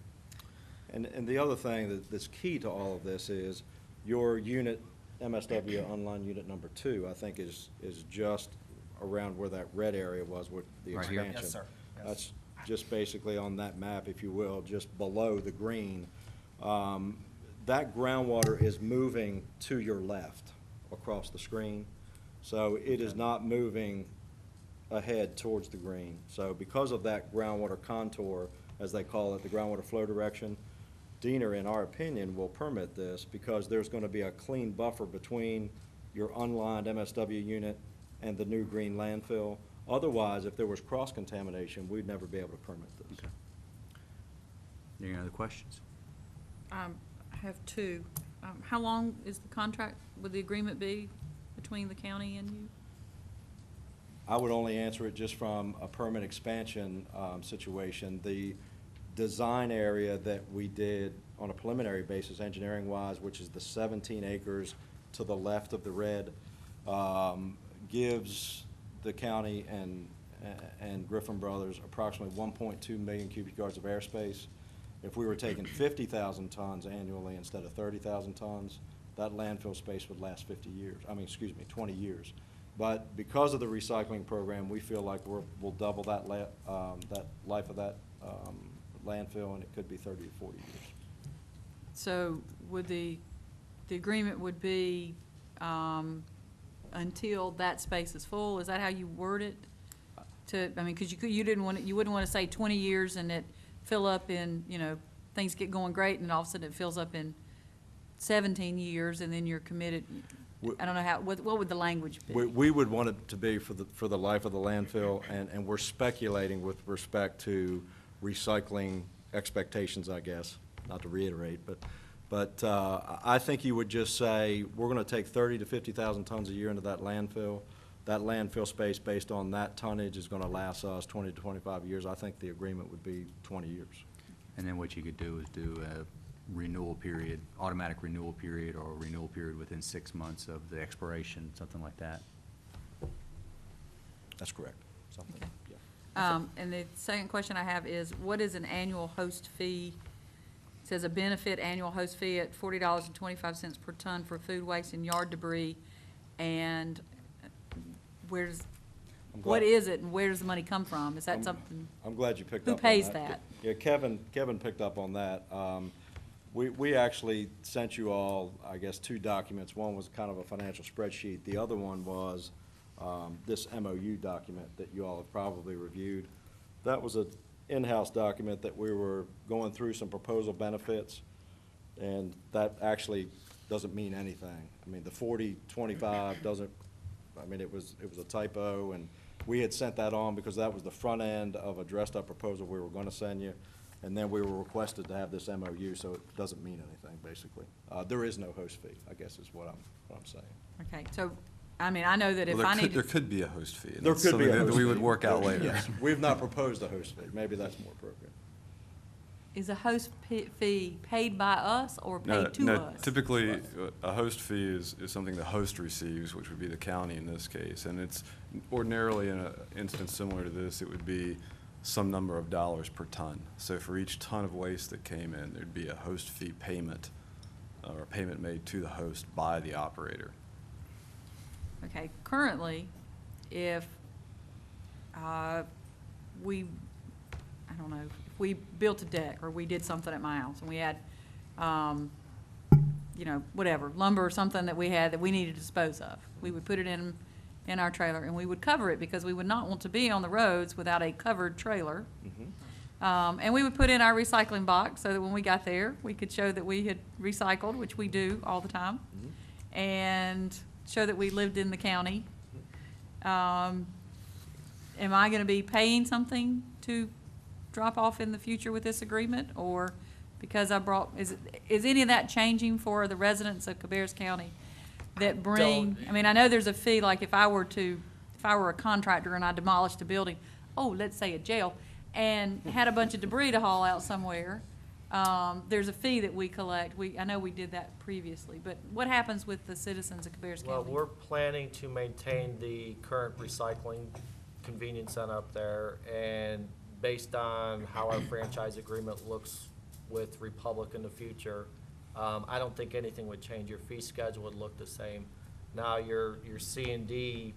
And the other thing that's key to all of this is your unit, MSW online unit number 2, I think is just around where that red area was with the Right here? expansion. Yes, sir. Yes. That's just basically on that map, if you will, just below the green. That groundwater is moving to your left across the screen. So it is not moving ahead towards the green. So because of that groundwater contour, as they call it, the groundwater flow direction, Diener, in our opinion, will permit this because there's going to be a clean buffer between your unlined MSW unit and the new green landfill. Otherwise, if there was cross-contamination, we'd never be able to permit this. Okay. Any other questions? I have two. How long is the contract, would the agreement be between the county and you? I would only answer it just from a permit expansion situation. The design area that we did on a preliminary basis, engineering-wise, which is the 17 acres to the left of the red, gives the county and Griffin Brothers approximately 1.2 million cubic yards of airspace. If we were taking 50,000 tons annually instead of 30,000 tons, that landfill space would last 20 years. But because of the recycling program, we feel like we'll double that life of that landfill, and it could be 30 to 40 years. So would the agreement would be until that space is full? Is that how you word it? Because you wouldn't want to say 20 years and it fill up in, things get going great and all of a sudden it fills up in 17 years and then you're committed. I don't know what would the language be? We would want it to be for the life of the landfill, and we're speculating with respect to recycling expectations, I guess, not to reiterate, but I think you would just say, we're gonna take 30 to 50,000 tons a year into that landfill. That landfill space, based on that tonnage, is gonna last us 20 to 25 years. I think the agreement would be 20 years. And then what you could do is do a renewal period, automatic renewal period, or a renewal period within 6 months of the expiration, something like that. That's correct. Something, Okay. yeah. And the second question I have is, what is an annual host fee? It says a benefit annual host fee at $40.25 per ton for food waste and yard debris. And what is it and where does the money come from? Is that something? I'm glad you picked Who up on pays that? Yeah, Kevin picked up on that. We actually sent you all, I guess, 2 documents. One was kind of a financial spreadsheet. The other one was this MOU document that you all have probably reviewed. That was an in-house document that we were going through some proposal benefits, and that actually doesn't mean anything. I mean, the 40-25 doesn't, it was a typo, and we had sent that on because that was the front end of a dressed-up proposal we were gonna send you, and then we were requested to have this MOU, so it doesn't mean anything, basically. There is no host fee, I guess is what I'm saying. Okay, so, I know that if Well, I need. there could be a host fee. and There that's could be a something that host we would fee. work out later. Yes, we've not proposed a host fee. Maybe that's more appropriate. Is a host fee paid by us or paid to No, us? typically, a host fee is something the host receives, which would be the county in this case. And it's ordinarily, in an instance similar to this, it would be some number of dollars per ton. So for each ton of waste that came in, there'd be a host fee payment or payment made to the host by the operator. Okay, currently, if we, I don't know, if we built a deck or we did something at my house and we had, you know, whatever, lumber or something that we had that we needed to dispose of, we would put it in our trailer and we would cover it because we would not want to be on the roads without a covered trailer. And we would put in our recycling box so that when we got there, we could show that we had recycled, which we do all the time, and show that we lived in the county. Am I gonna be paying something to drop off in the future with this agreement? Or because I brought, is any of that changing for the residents of Cabarrus County that bring, I mean, I know there's a fee, like if I were a contractor and I demolished a building, let's say a jail, and had a bunch of debris to haul out somewhere, there's a fee that we collect. I know we did that previously, but what happens with the citizens of Cabarrus County? Well, we're planning to maintain the current recycling convenience center up there, and based on how our franchise agreement looks with Republic in the future, I don't think anything would change. Your fee schedule would look the same. Now, your C&D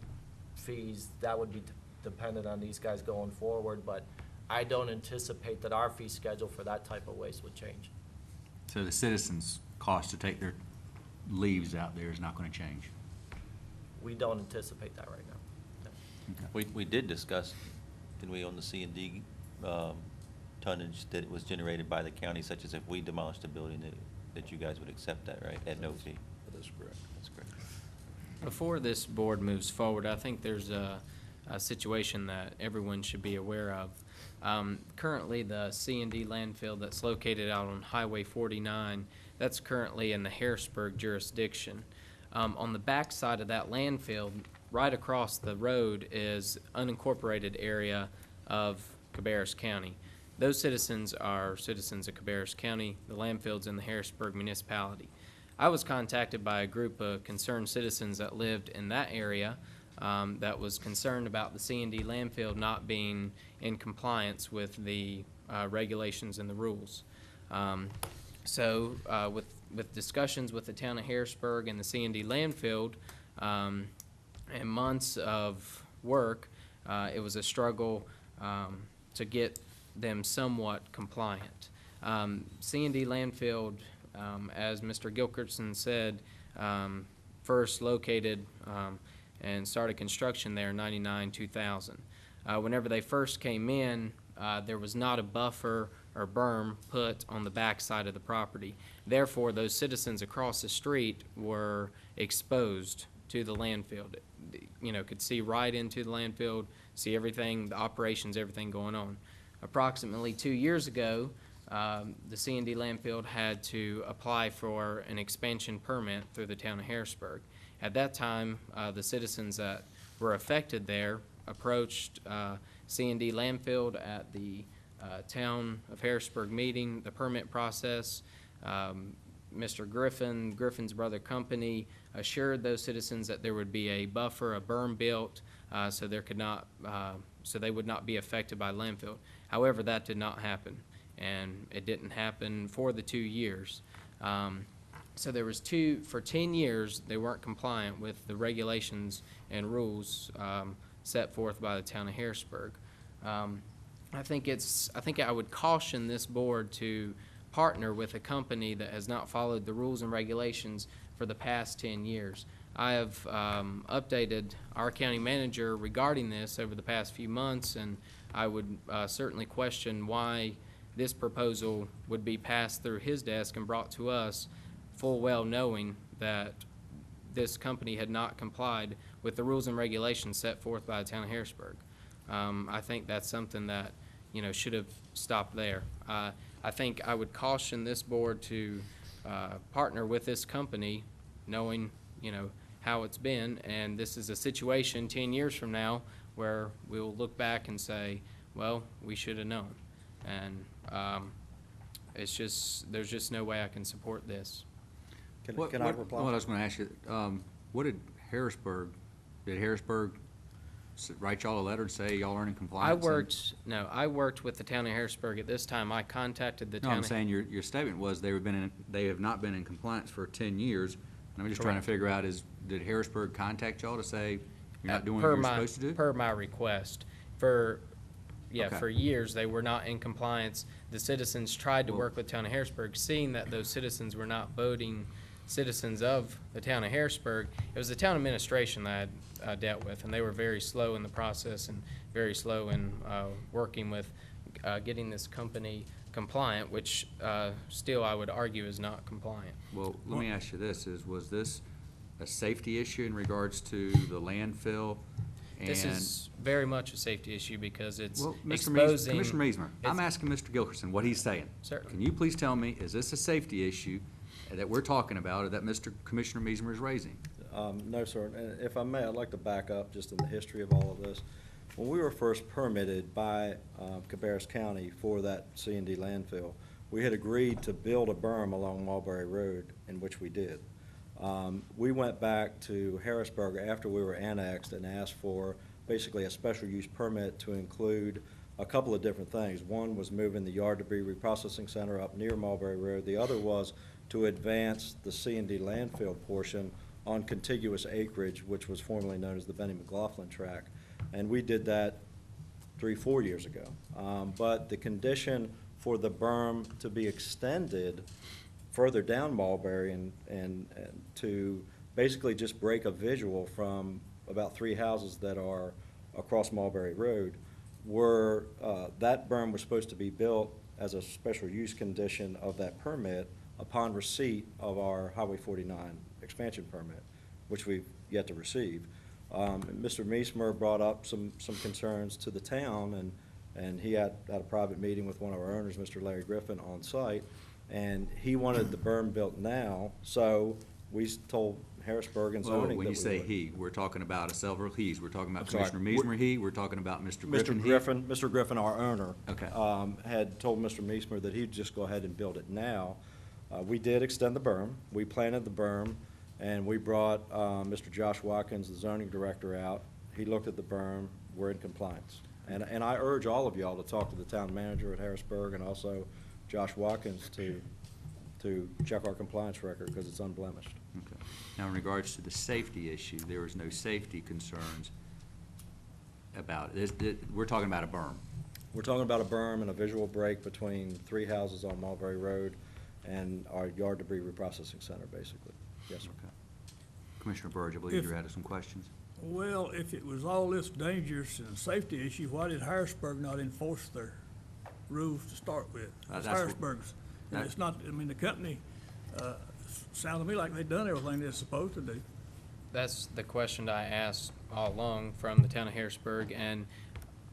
fees, that would be dependent on these guys going forward, but I don't anticipate that our fee schedule for that type of waste would change. So the citizens' cost to take their leaves out there is not going to change? We don't anticipate that right now. We did discuss, didn't we, on the C&D tonnage that was generated by the county, such as if we demolished a building, that you guys would accept that, right, at no fee? That is correct. That's correct. Before this board moves forward, I think there's a situation that everyone should be aware of. Currently, the C&D landfill that's located out on Highway 49, that's currently in the Harrisburg jurisdiction. On the back side of that landfill, right across the road, is unincorporated area of Cabarrus County. Those citizens are citizens of Cabarrus County. The landfill's in the Harrisburg municipality. I was contacted by a group of concerned citizens that lived in that area that was concerned about the C&D landfill not being in compliance with the regulations and the rules. So with discussions with the town of Harrisburg and the C&D landfill and months of work, it was a struggle to get them somewhat compliant. C&D landfill, as Mr. Gilkerson said, first located and started construction there in 99-2000. Whenever they first came in, there was not a buffer or berm put on the back side of the property. Therefore, those citizens across the street were exposed to the landfill. You know, could see right into the landfill, see everything, the operations, everything going on. Approximately 2 years ago, the C&D landfill had to apply for an expansion permit through the town of Harrisburg. At that time, the citizens that were affected there approached C&D landfill at the town of Harrisburg meeting, the permit process. Mr. Griffin's brother company, assured those citizens that there would be a buffer, a berm built, so they would not be affected by landfill. However, that did not happen, and it didn't happen for the 2 years. So there was for 10 years, they weren't compliant with the regulations and rules set forth by the town of Harrisburg. I think I would caution this board to partner with a company that has not followed the rules and regulations for the past 10 years. I have updated our county manager regarding this over the past few months, and I would certainly question why this proposal would be passed through his desk and brought to us, full well knowing that this company had not complied with the rules and regulations set forth by the town of Harrisburg. I think that's something that, you know, should have stopped there. I think I would caution this board to partner with this company, knowing, you know, how it's been, and this is a situation 10 years from now where we'll look back and say, well, we should have known. And there's just no way I can support this. Can I reply? What I was going to ask you, what did Harrisburg write y'all a letter and say y'all aren't in I compliance? I worked with the town of Harrisburg at this time. I contacted the No, town. I'm saying your statement was they have not been in compliance for 10 years. And I'm just trying to Correct. figure out did Harrisburg contact y'all to say you're not doing what Per you're my- supposed to do? Per my request. Okay. For years, they were not in compliance. The citizens tried to Well- work with town of Harrisburg, seeing that those citizens were not voting citizens of the town of Harrisburg. It was the town administration that I dealt with, and they were very slow in the process and very slow in working with getting this company compliant, which still I would argue is not compliant. Well, let me ask you this, was this a safety issue in regards to the landfill? This And- is very much a safety issue because it's Well, exposing. Commissioner Meismer, I'm it's- asking Mr. Gilkerson what he's saying. Certainly. Can you please tell me, is this a safety issue that we're talking about or that Mr. Commissioner Meismer is raising? No, sir. And if I may, I'd like to back up just in the history of all of this. When we were first permitted by Cabarrus County for that C&D landfill, we had agreed to build a berm along Mulberry Road, in which we did. We went back to Harrisburg after we were annexed and asked for basically a special use permit to include a couple of different things. One was moving the yard debris reprocessing center up near Mulberry Road. The other was to advance the C&D landfill portion on contiguous acreage, which was formerly known as the Benny McLaughlin tract. And we did that 3-4 years ago. But the condition for the berm to be extended further down Mulberry and to basically just break a visual from about 3 houses that are across Mulberry Road were, that berm was supposed to be built as a special use condition of that permit upon receipt of our Highway 49 expansion permit, which we've yet to receive. Mr. Meismer brought up some concerns to the town, and he had a private meeting with one of our owners, Mr. Larry Griffin, on site, and he wanted the berm built now, so we told Harrisburg and Well, zoning that when we you say would. he, we're talking about several he's. We're talking about I'm sorry. Commissioner Meismer he, we're talking about Mr. Griffin he. Mr. Griffin, our owner. Okay. Had told Mr. Meismer that he'd just go ahead and build it now. We did extend the berm, we planted the berm, and we brought Mr. Josh Watkins, the zoning director, out. He looked at the berm, we're in compliance. And I urge all of y'all to talk to the town manager at Harrisburg and also Josh Watkins to check our compliance record, because it's unblemished. Okay. Now, in regards to the safety issue, there was no safety concerns about it. We're talking about a berm. We're talking about a berm and a visual break between 3 houses on Mulberry Road and our yard debris reprocessing center, basically. Yes, sir. Okay. Commissioner Burge, I believe you had some questions. Well, if it was all this dangerous and safety issue, why did Harrisburg not enforce their rules to start with? It's That's what- Harrisburg's. And it's not, I mean, the company, sounded to me like they'd done everything they're supposed to do. That's the question I asked all along from the town of Harrisburg, and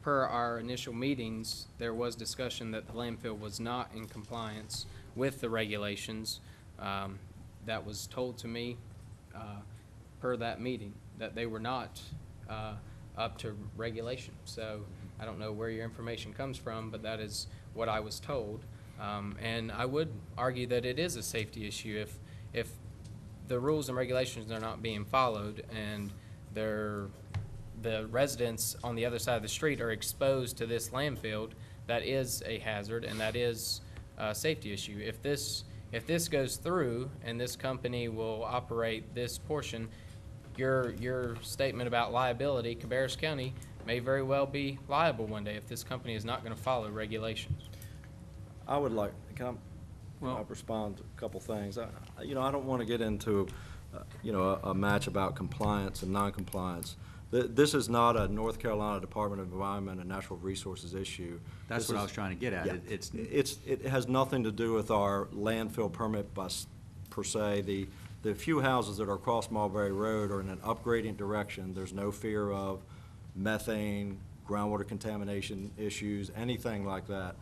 per our initial meetings, there was discussion that the landfill was not in compliance with the regulations. That was told to me, per that meeting, that they were not, up to regulation. So I don't know where your information comes from, but that is what I was told. And I would argue that it is a safety issue if the rules and regulations are not being followed and the residents on the other side of the street are exposed to this landfill. That is a hazard, and that is a safety issue. If this goes through and this company will operate this portion, your statement about liability, Cabarrus County may very well be liable one day if this company is not going to follow regulations. I would like, can I respond to a couple things? I don't want to get into, a match about compliance and non-compliance. This is not a North Carolina Department of Environment and Natural Resources issue. That's what I was trying to get at. Yeah. It has nothing to do with our landfill permit bus per se. The few houses that are across Mulberry Road are in an upgrading direction. There's no fear of methane, groundwater contamination issues, anything like that.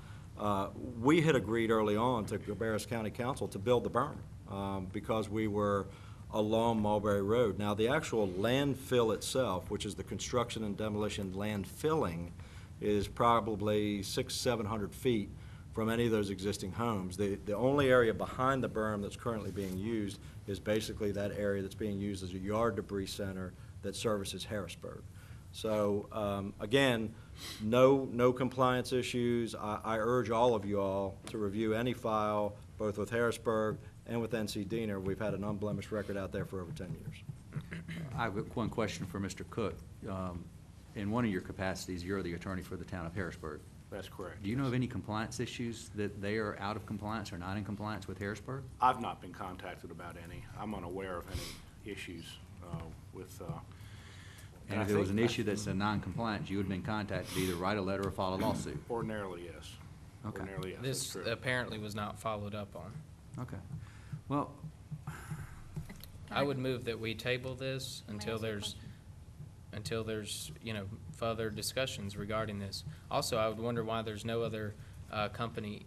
We had agreed early on to Cabarrus County Council to build the berm because we were along Mulberry Road. Now, the actual landfill itself, which is the construction and demolition landfilling, is probably 600-700 feet from any of those existing homes. The only area behind the berm that's currently being used is basically that area that's being used as a yard debris center that services Harrisburg. So, again, no compliance issues. I urge all of you all to review any file, both with Harrisburg and with NC Diener. We've had an unblemished record out there for over 10 years. I have one question for Mr. Cook. In one of your capacities, you're the attorney for the town of Harrisburg. That's correct. Do you know of any compliance issues that they are out of compliance or not in compliance with Harrisburg? I've not been contacted about any. I'm unaware of any issues with. And if there was an issue that's a non-compliance, you would have been contacted to either write a letter or file a lawsuit? Ordinarily, yes. Okay. Ordinarily, yes. This That's true. apparently was not followed up on. Okay. Well, I would move that we table this until there's, further discussions regarding this. Also, I would wonder why there's no other company,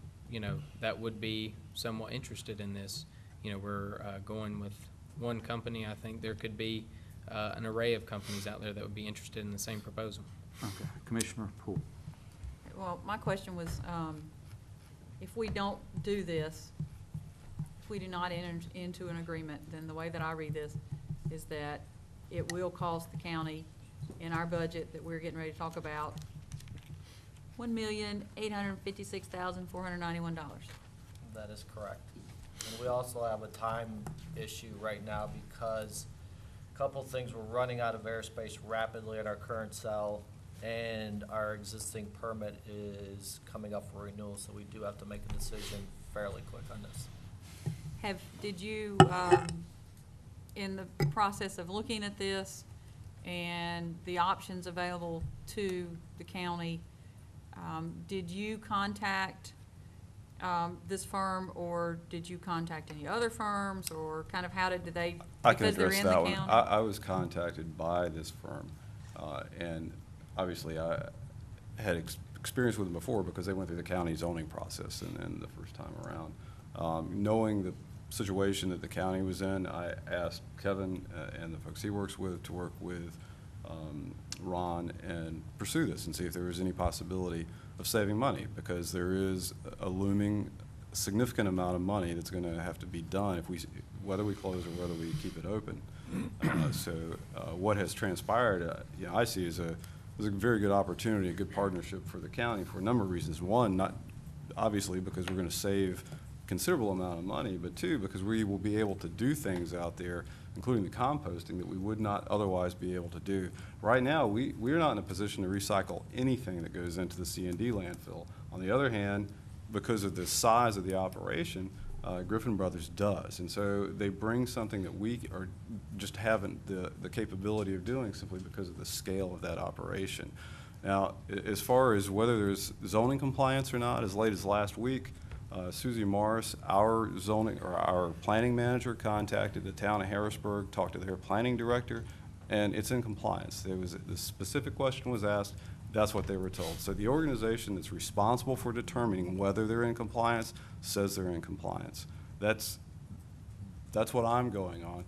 that would be somewhat interested in this. We're going with one company. I think there could be an array of companies out there that would be interested in the same proposal. okay. Commissioner Poole. Well, my question was, if we don't do this, if we do not enter into an agreement, then the way that I read this is that it will cost the county in our budget that we're getting ready to talk about $1,856,491. That is correct. And we also have a time issue right now because a couple things, we're running out of airspace rapidly at our current cell, and our existing permit is coming up for renewal, so we do have to make a decision fairly quick on this. Did you, in the process of looking at this and the options available to the county, did you contact this firm, or did you contact any other firms, or kind of how did they, I can because they're address in the that one. county? I was contacted by this firm, and obviously I had experience with them before because they went through the county zoning process and the first time around. Knowing the situation that the county was in, I asked Kevin and the folks he works with to work with Ron and pursue this and see if there was any possibility of saving money, because there is a looming significant amount of money that's going to have to be done if whether we close or whether we keep it open. So what has transpired, I see as a very good opportunity, a good partnership for the county for a number of reasons. One, not obviously because we're going to save considerable amount of money, but two, because we will be able to do things out there, including the composting, that we would not otherwise be able to do. Right now, we're not in a position to recycle anything that goes into the C&D landfill. On the other hand, because of the size of the operation, Griffin Brothers does. And so they bring something that we just haven't the capability of doing simply because of the scale of that operation. Now, as far as whether there's zoning compliance or not, as late as last week, Susie Morris, our planning manager, contacted the town of Harrisburg, talked to their planning director, and it's in compliance. The specific question was asked, that's what they were told. So the organization that's responsible for determining whether they're in compliance says they're in compliance. That's what I'm going on.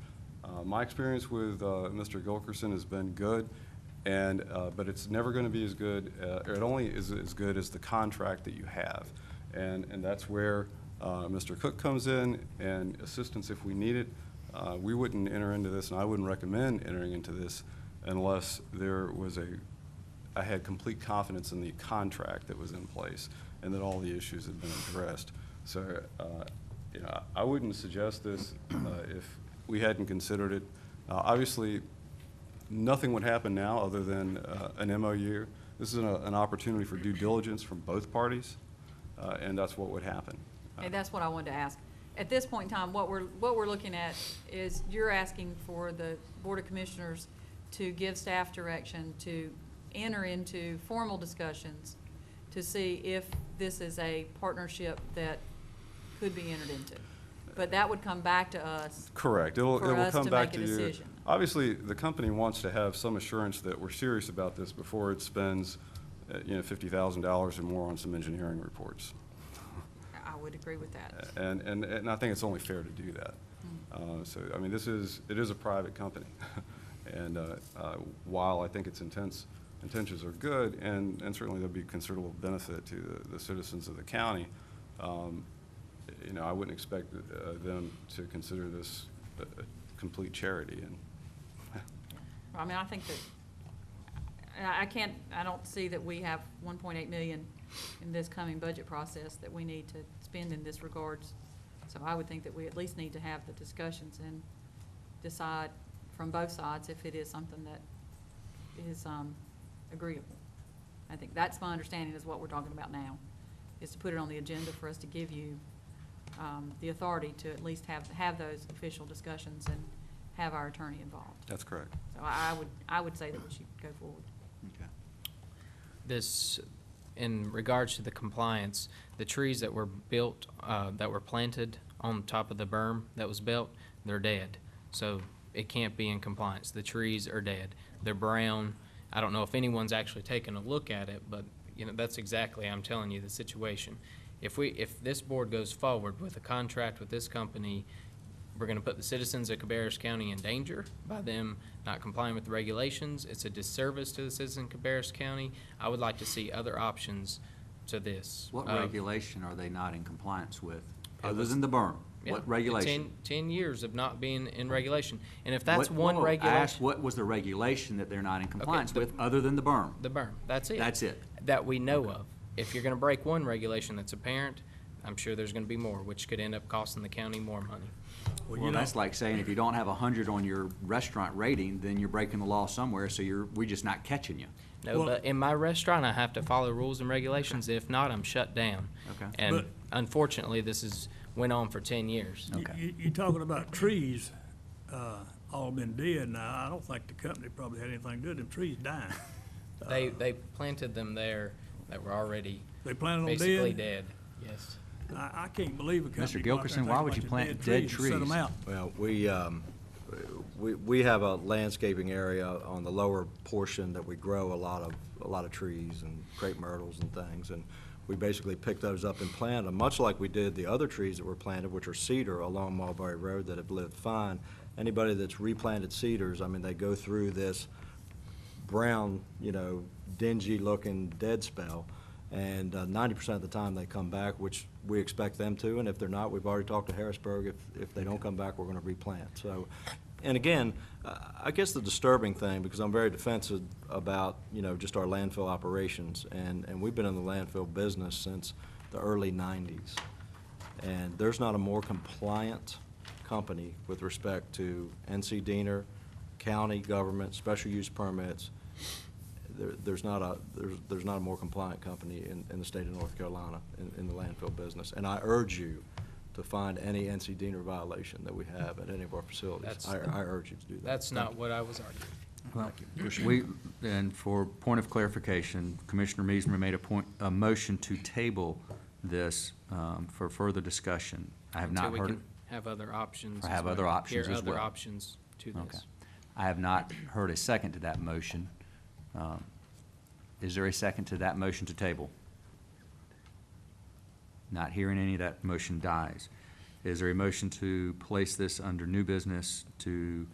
My experience with Mr. Gilkerson has been good, but it's never going to be as good, or it only is as good as the contract that you have. And that's where Mr. Cook comes in, and assistance if we need it. We wouldn't enter into this, and I wouldn't recommend entering into this unless I had complete confidence in the contract that was in place and that all the issues had been addressed. So, I wouldn't suggest this if we hadn't considered it. Obviously, nothing would happen now other than an MOU. This is an opportunity for due diligence from both parties. And that's what would happen. And that's what I wanted to ask. At this point in time, what we're looking at is you're asking for the Board of Commissioners to give staff direction to enter into formal discussions to see if this is a partnership that could be entered into. But that would come back to us. Correct. It will come back to you. Decision. Obviously, the company wants to have some assurance that we're serious about this before it spends $50,000 or more on some engineering reports. I would agree with that. And I think it's only fair to do that. So, I mean, it is a private company. And while I think its intentions are good, and certainly there'll be considerable benefit to the citizens of the county, I wouldn't expect them to consider this a complete charity. I mean, I think that I don't see that we have 1.8 million in this coming budget process that we need to spend in this regards. So I would think that we at least need to have the discussions and decide from both sides if it is something that is agreeable. I think that's my understanding is what we're talking about now, is to put it on the agenda for us to give you the authority to at least have those official discussions and have our attorney involved. That's correct. So I would say that we should go forward. Okay. This, in regards to the compliance, the trees that were built, that were planted on top of the berm that was built, they're dead. So it can't be in compliance. The trees are dead. They're brown. I don't know if anyone's actually taken a look at it, but you know, that's exactly, I'm telling you, the situation. If this board goes forward with a contract with this company, we're gonna put the citizens of Cabarrus County in danger by them not complying with the regulations. It's a disservice to the citizens of Cabarrus County. I would like to see other options to this. What regulation are they not in compliance with, other than the berm? Yeah, What regulation? 10 years of not being in regulation. And if that's What- one whoa, I regulation. asked, what was the regulation that they're not in compliance the- with, other than the berm? The berm, that's it. That's it. That we know of. If you're gonna break one regulation that's apparent, I'm sure there's gonna be more, which could end up costing the county more money. Well, that's like saying if you don't have 100 on your restaurant rating, then you're breaking the law somewhere, so we're just not catching you. No, Well- but in my restaurant, I have to follow rules and regulations. If not, I'm shut down. Okay. And But- unfortunately, went on for 10 years. Okay. You're talking about trees, all been dead now. I don't think the company probably had anything to do with them trees dying. They planted them there that were already They planted them basically dead? dead. Yes. I can't believe a company. Mr. go out there Gilkerson, and why take a would bunch you of plant dead and set 'em trees? out. Well, we have a landscaping area on the lower portion that we grow a lot of trees and crepe myrtles and things, and we basically pick those up and plant them, much like we did the other trees that were planted, which are cedar along Mulberry Road that have lived fine. Anybody that's replanted cedars, I mean, they go through this brown, dingy-looking dead spell, and 90% of the time they come back, which we expect them to, and if they're not, we've already talked to Harrisburg. If they don't come back, we're going to replant. So, and again, I guess the disturbing thing, because I'm very defensive about, just our landfill operations, and we've been in the landfill business since the early 90s. And there's not a more compliant company with respect to NC Diener, county government, special use permits. There's not a more compliant company in the state of North Carolina in the landfill business. And I urge you to find any NC Diener violation that we have at any of our facilities. I urge you to do that. That's not what I was arguing. Well, and for point of clarification, Commissioner Meisner made a motion to table this for further discussion. I have not Until we heard. can have other options. Or as have well. other options Hear as well. other options to Okay. this. I have not heard a second to that motion. Is there a second to that motion to table? Not hearing any, that motion dies. Is there a motion to place this under new business to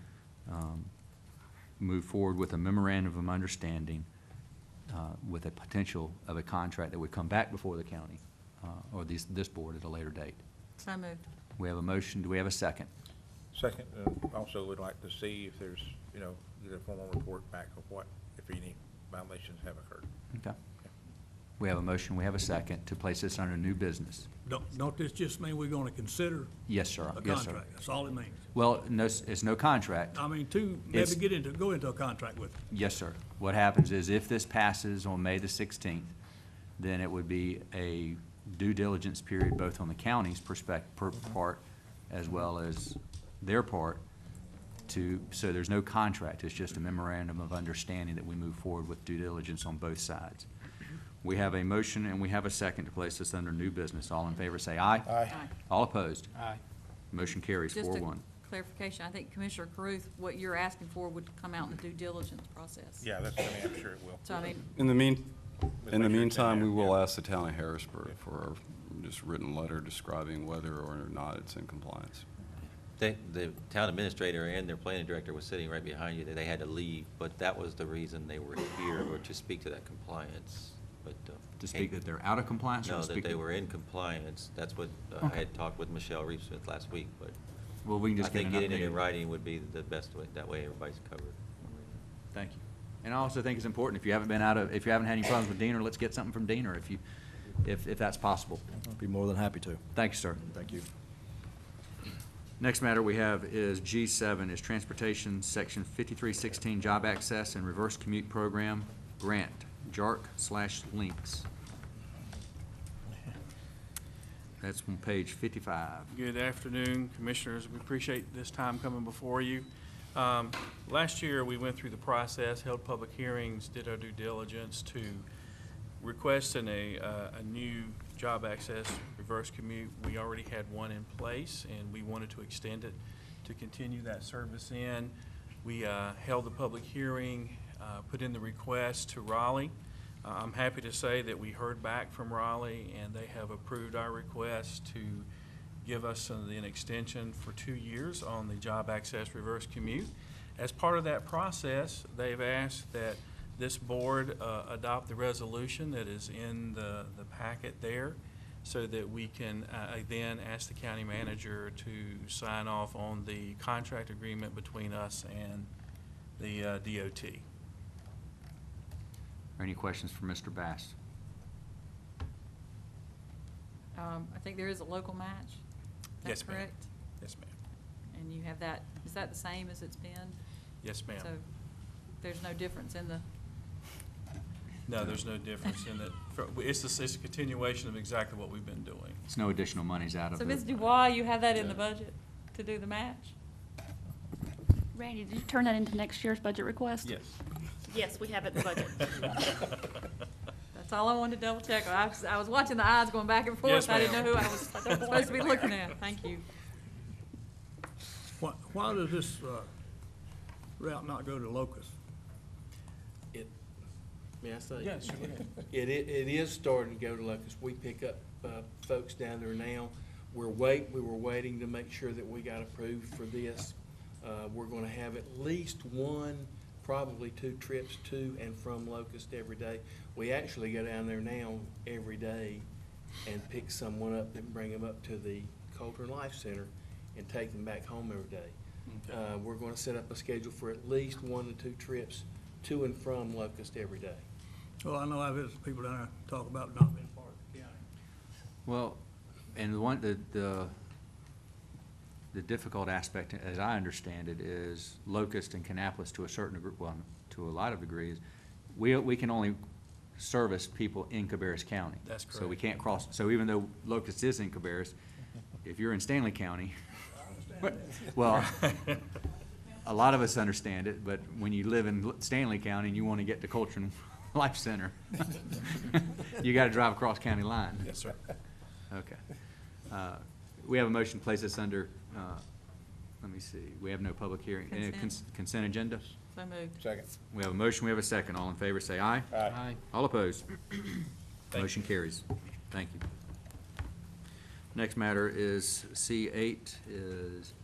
move forward with a memorandum of understanding with a potential of a contract that would come back before the county or this board at a later date? So moved. We have a motion. Do we have a second? Second, also would like to see if there's, get a formal report back of what, if any violations have occurred. Okay. We have a motion. We have a second to place this under new business. Don't this just mean we're gonna consider Yes, sir. a Yes, sir. contract? That's all it means. Well, no, it's no contract. I mean, It's- go into a contract with it. Yes, sir. What happens is if this passes on May the 16th, then it would be a due diligence period both on the county's part as well as their part so there's no contract. It's just a memorandum of understanding that we move forward with due diligence on both sides. We have a motion and we have a second to place this under new business. All in favor say aye. Aye. All opposed? Aye. Motion carries Just a 4-1. clarification, I think Commissioner Caruth, what you're asking for would come out in the due diligence process. Yeah, I'm sure it will. So, I mean, In the make sure it's in meantime, we there, will yeah. ask the town of Harrisburg for a just written letter describing whether or not it's in compliance. The town administrator and their planning director was sitting right behind you. They had to leave, but that was the reason they were here, or to speak to that compliance. But To speak that they're out of compliance or no, to that speak? they were in compliance. That's what I Okay. had talked with Michelle Reeve-Smith last week, but Well, we can I just get think an getting it in updated. writing would be the best way. That way everybody's covered. Thank you. And I also think it's important, if you haven't had any problems with Diener, let's get something from Diener, if that's possible. Be more than happy to. Thank you, sir. Thank you. Next matter we have is G7, is Transportation Section 5316 Job Access and Reverse Commute Program Grant, JARC/Links. That's on page 55. Good afternoon, Commissioners. We appreciate this time coming before you. Last year, we went through the process, held public hearings, did our due diligence to request a new job access reverse commute. We already had one in place, and we wanted to extend it to continue that service in. We held the public hearing, put in the request to Raleigh. I'm happy to say that we heard back from Raleigh, and they have approved our request to give us an extension for 2 years on the job access reverse commute. As part of that process, they've asked that this board adopt the resolution that is in the packet there, so that we can then ask the county manager to sign off on the contract agreement between us and the DOT. Are any questions for Mr. Bass? I think there is a local match. That's Yes, ma'am. correct? Yes, ma'am. And you have that, is that the same as it's been? Yes, ma'am. So there's no difference in the, No, there's no difference in it. It's a continuation of exactly what we've been doing. It's no additional monies out of so it. Ms. Dubois, you have that in the budget to do the match? Randy, did you turn that into next year's budget request? Yes. Yes, we have it in the budget. That's all I wanted to double check. I was watching the eyes going back and forth. Yes, I didn't know ma'am. who I was supposed to be looking at. Thank you. Why does this route not go to Locust? May I say? Yes, sure. It is starting to go to Locust. We pick up folks down there now. We were waiting to make sure that we got approved for this. We're gonna have at least one, probably 2 trips to and from Locust every day. We actually go down there now every day and pick someone up and bring them up to the Coltrane Life Center and take them back home every day. Okay. We're gonna set up a schedule for at least 1 to 2 trips to and from Locust every day. Well, I know I've had some people down there talk about not being part of the county. Well, and the difficult aspect, as I understand it, is Locust and Kannapolis to a certain degree, well, to a lot of degrees, we can only service people in Cabarrus County. That's So we correct. can't cross, so even though Locust is in Cabarrus, if you're in Stanley County, well, a lot of us understand it, but when you live in Stanley County and you want to get to Coltrane Life Center, you got to drive across county line. Yes, sir. Okay. We have a motion to place this under, let me see, we have no public hearing. Any consent agenda? So moved. Second. We have a motion, we have a second. All in favor, say aye. Aye. All opposed? Motion carries. Thank you. Next matter is C8, is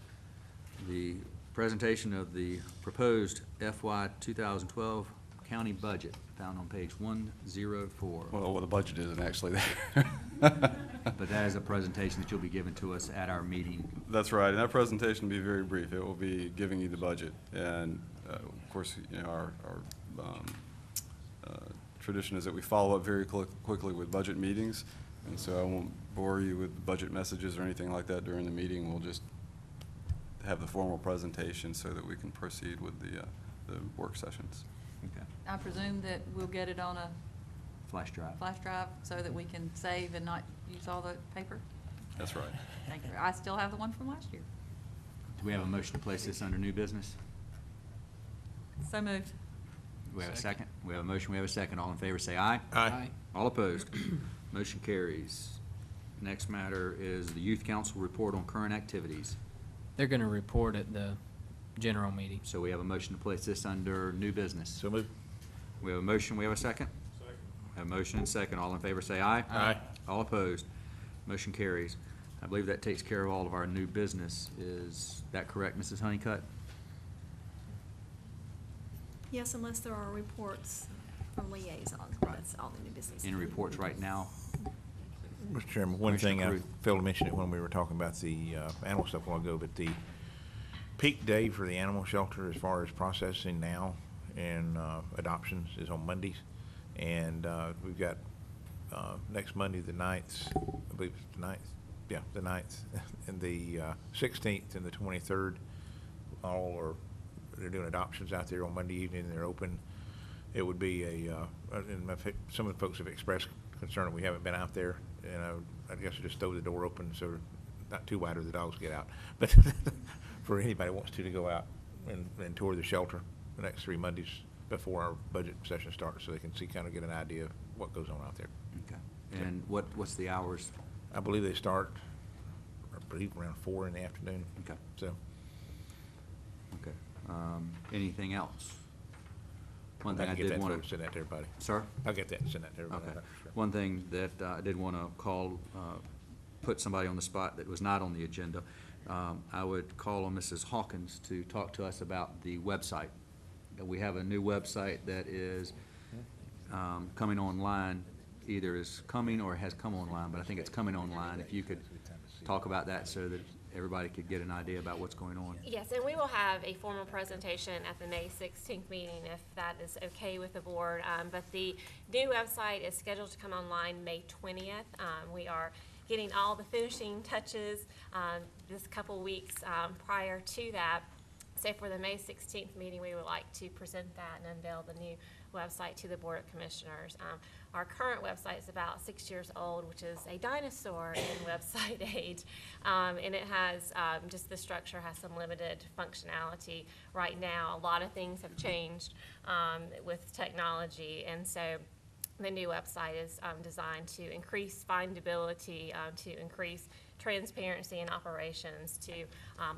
the presentation of the proposed FY 2012 county budget, found on page 104. Well, the budget isn't actually there. But that is a presentation that you'll be giving to us at our meeting. That's right, and that presentation will be very brief. It will be giving you the budget. And, of course, you know, our tradition is that we follow up very quickly with budget meetings. And so I won't bore you with budget messages or anything like that during the meeting. We'll just have the formal presentation so that we can proceed with the work sessions. Okay. I presume that we'll get it on a Flash drive. flash drive so that we can save and not use all the paper? That's right. Thank you. I still have the one from last year. Do we have a motion to place this under new business? So moved. We have a second? We have a motion, we have a second. All in favor, say aye. Aye. All opposed? Motion carries. Next matter is the Youth Council report on current activities. They're gonna report at the general meeting. So we have a motion to place this under new business. So moved. We have a motion, we have a second? Second. Have a motion and second. All in favor, say aye. Aye. All opposed? Motion carries. I believe that takes care of all of our new business. Is that correct, Mrs. Honeycutt? Yes, unless there are reports from liaisons, that's all the new business. Any reports right now? Mr. Chairman, one Commissioner thing, I Carew. failed to mention it when we were talking about the animal stuff a while ago, but the peak day for the animal shelter as far as processing now and adoptions is on Mondays. And we've got next Monday, the 9th, I believe it's the 9th. Yeah, the 9th, and the 16th and the 23rd, they're doing adoptions out there on Monday evening, and they're open. It would be and some of the folks have expressed concern that we haven't been out there, and I guess I just throw the door open so not too wide or the dogs get out. But for anybody who wants to go out and tour the shelter the next 3 Mondays before our budget session starts, so they can kind of get an idea of what goes on out there. Okay. And what's the hours? I believe they start, around 4 in the afternoon. Okay. So. Okay. Anything else? One thing I I can get did that want to send that to everybody. Sir? I'll get that and send that to everybody. Okay. Sure. One thing that I did want to put somebody on the spot that was not on the agenda. I would call on Mrs. Hawkins to talk to us about the website. We have a new website that is coming online, either is coming or has come online, but I think it's coming online. If you could talk about that so that everybody could get an idea about what's going on. Yes, and we will have a formal presentation at the May 16th meeting if that is okay with the board. But the new website is scheduled to come online May 20th. We are getting all the finishing touches this couple weeks prior to that. So for the May 16th meeting, we would like to present that and unveil the new website to the Board of Commissioners. Our current website is about 6 years old, which is a dinosaur in website age. And it has, just the structure has some limited functionality right now. A lot of things have changed with technology. And so the new website is designed to increase findability, to increase transparency in operations, to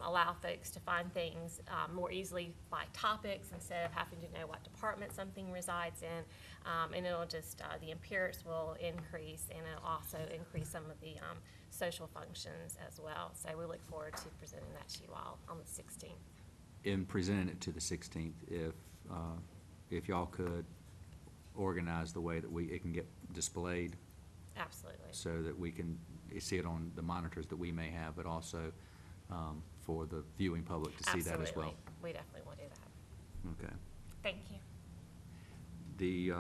allow folks to find things more easily by topics instead of having to know what department something resides in. And it'll just, the appearance will increase, and it'll also increase some of the social functions as well. So we look forward to presenting that to you all on the 16th. In presenting it to the 16th, if y'all could organize the way that it can get displayed. Absolutely. So that we can see it on the monitors that we may have, but also for the viewing public to see that as well. Absolutely. We definitely will do that. Okay. Thank you. The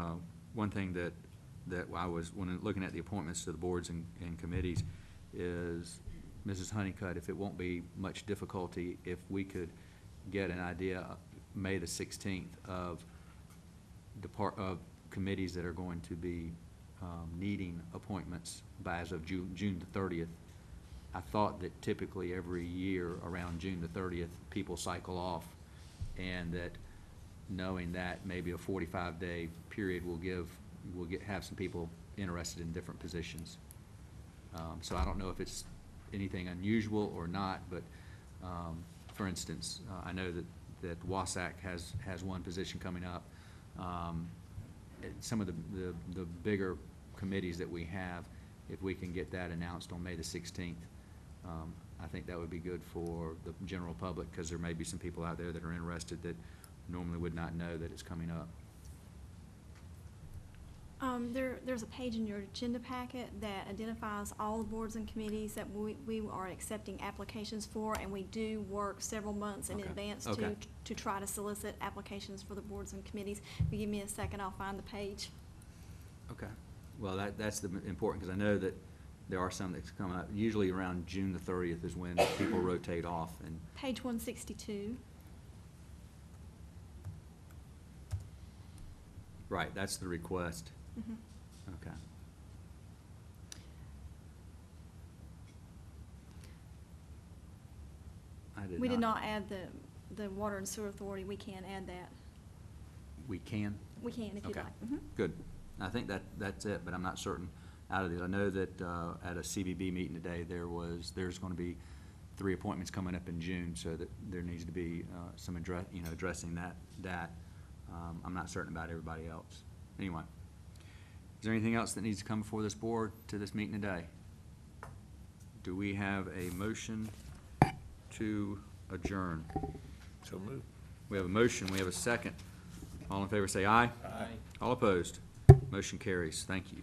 one thing that I was, when looking at the appointments to the boards and committees, is Mrs. Honeycutt, if it won't be much difficulty, if we could get an idea May the 16th of committees that are going to be needing appointments by as of June the 30th. I thought that typically every year around June the 30th, people cycle off, and that knowing that maybe a 45-day period will have some people interested in different positions. So I don't know if it's anything unusual or not, but for instance, I know that WASAC has one position coming up. Some of the bigger committees that we have, if we can get that announced on May the 16th, I think that would be good for the general public, because there may be some people out there that are interested that normally would not know that it's coming up. There's a page in your agenda packet that identifies all the boards and committees that we are accepting applications for, and we do work several months in advance to try to solicit applications for the boards and committees. If you give me a second, I'll find the page. Okay. Well, that's important, because I know that there are some that's coming up. Usually around June the 30th is when people rotate off. And Page 162. right, that's the request. Mm-hmm. Okay. We did not add the Water and Sewer Authority. We can add that. We can? We can if you'd Okay. like. Mm-hmm. Good. I think that's it, but I'm not certain out of these. I know that at a CBB meeting today, there's going to be 3 appointments coming up in June, so that there needs to be some addressing that. I'm not certain about everybody else. Anyway, is there anything else that needs to come before this board to this meeting today? Do we have a motion to adjourn? So moved. We have a motion. We have a second. All in favor say aye. Aye. All opposed? Motion carries. Thank you.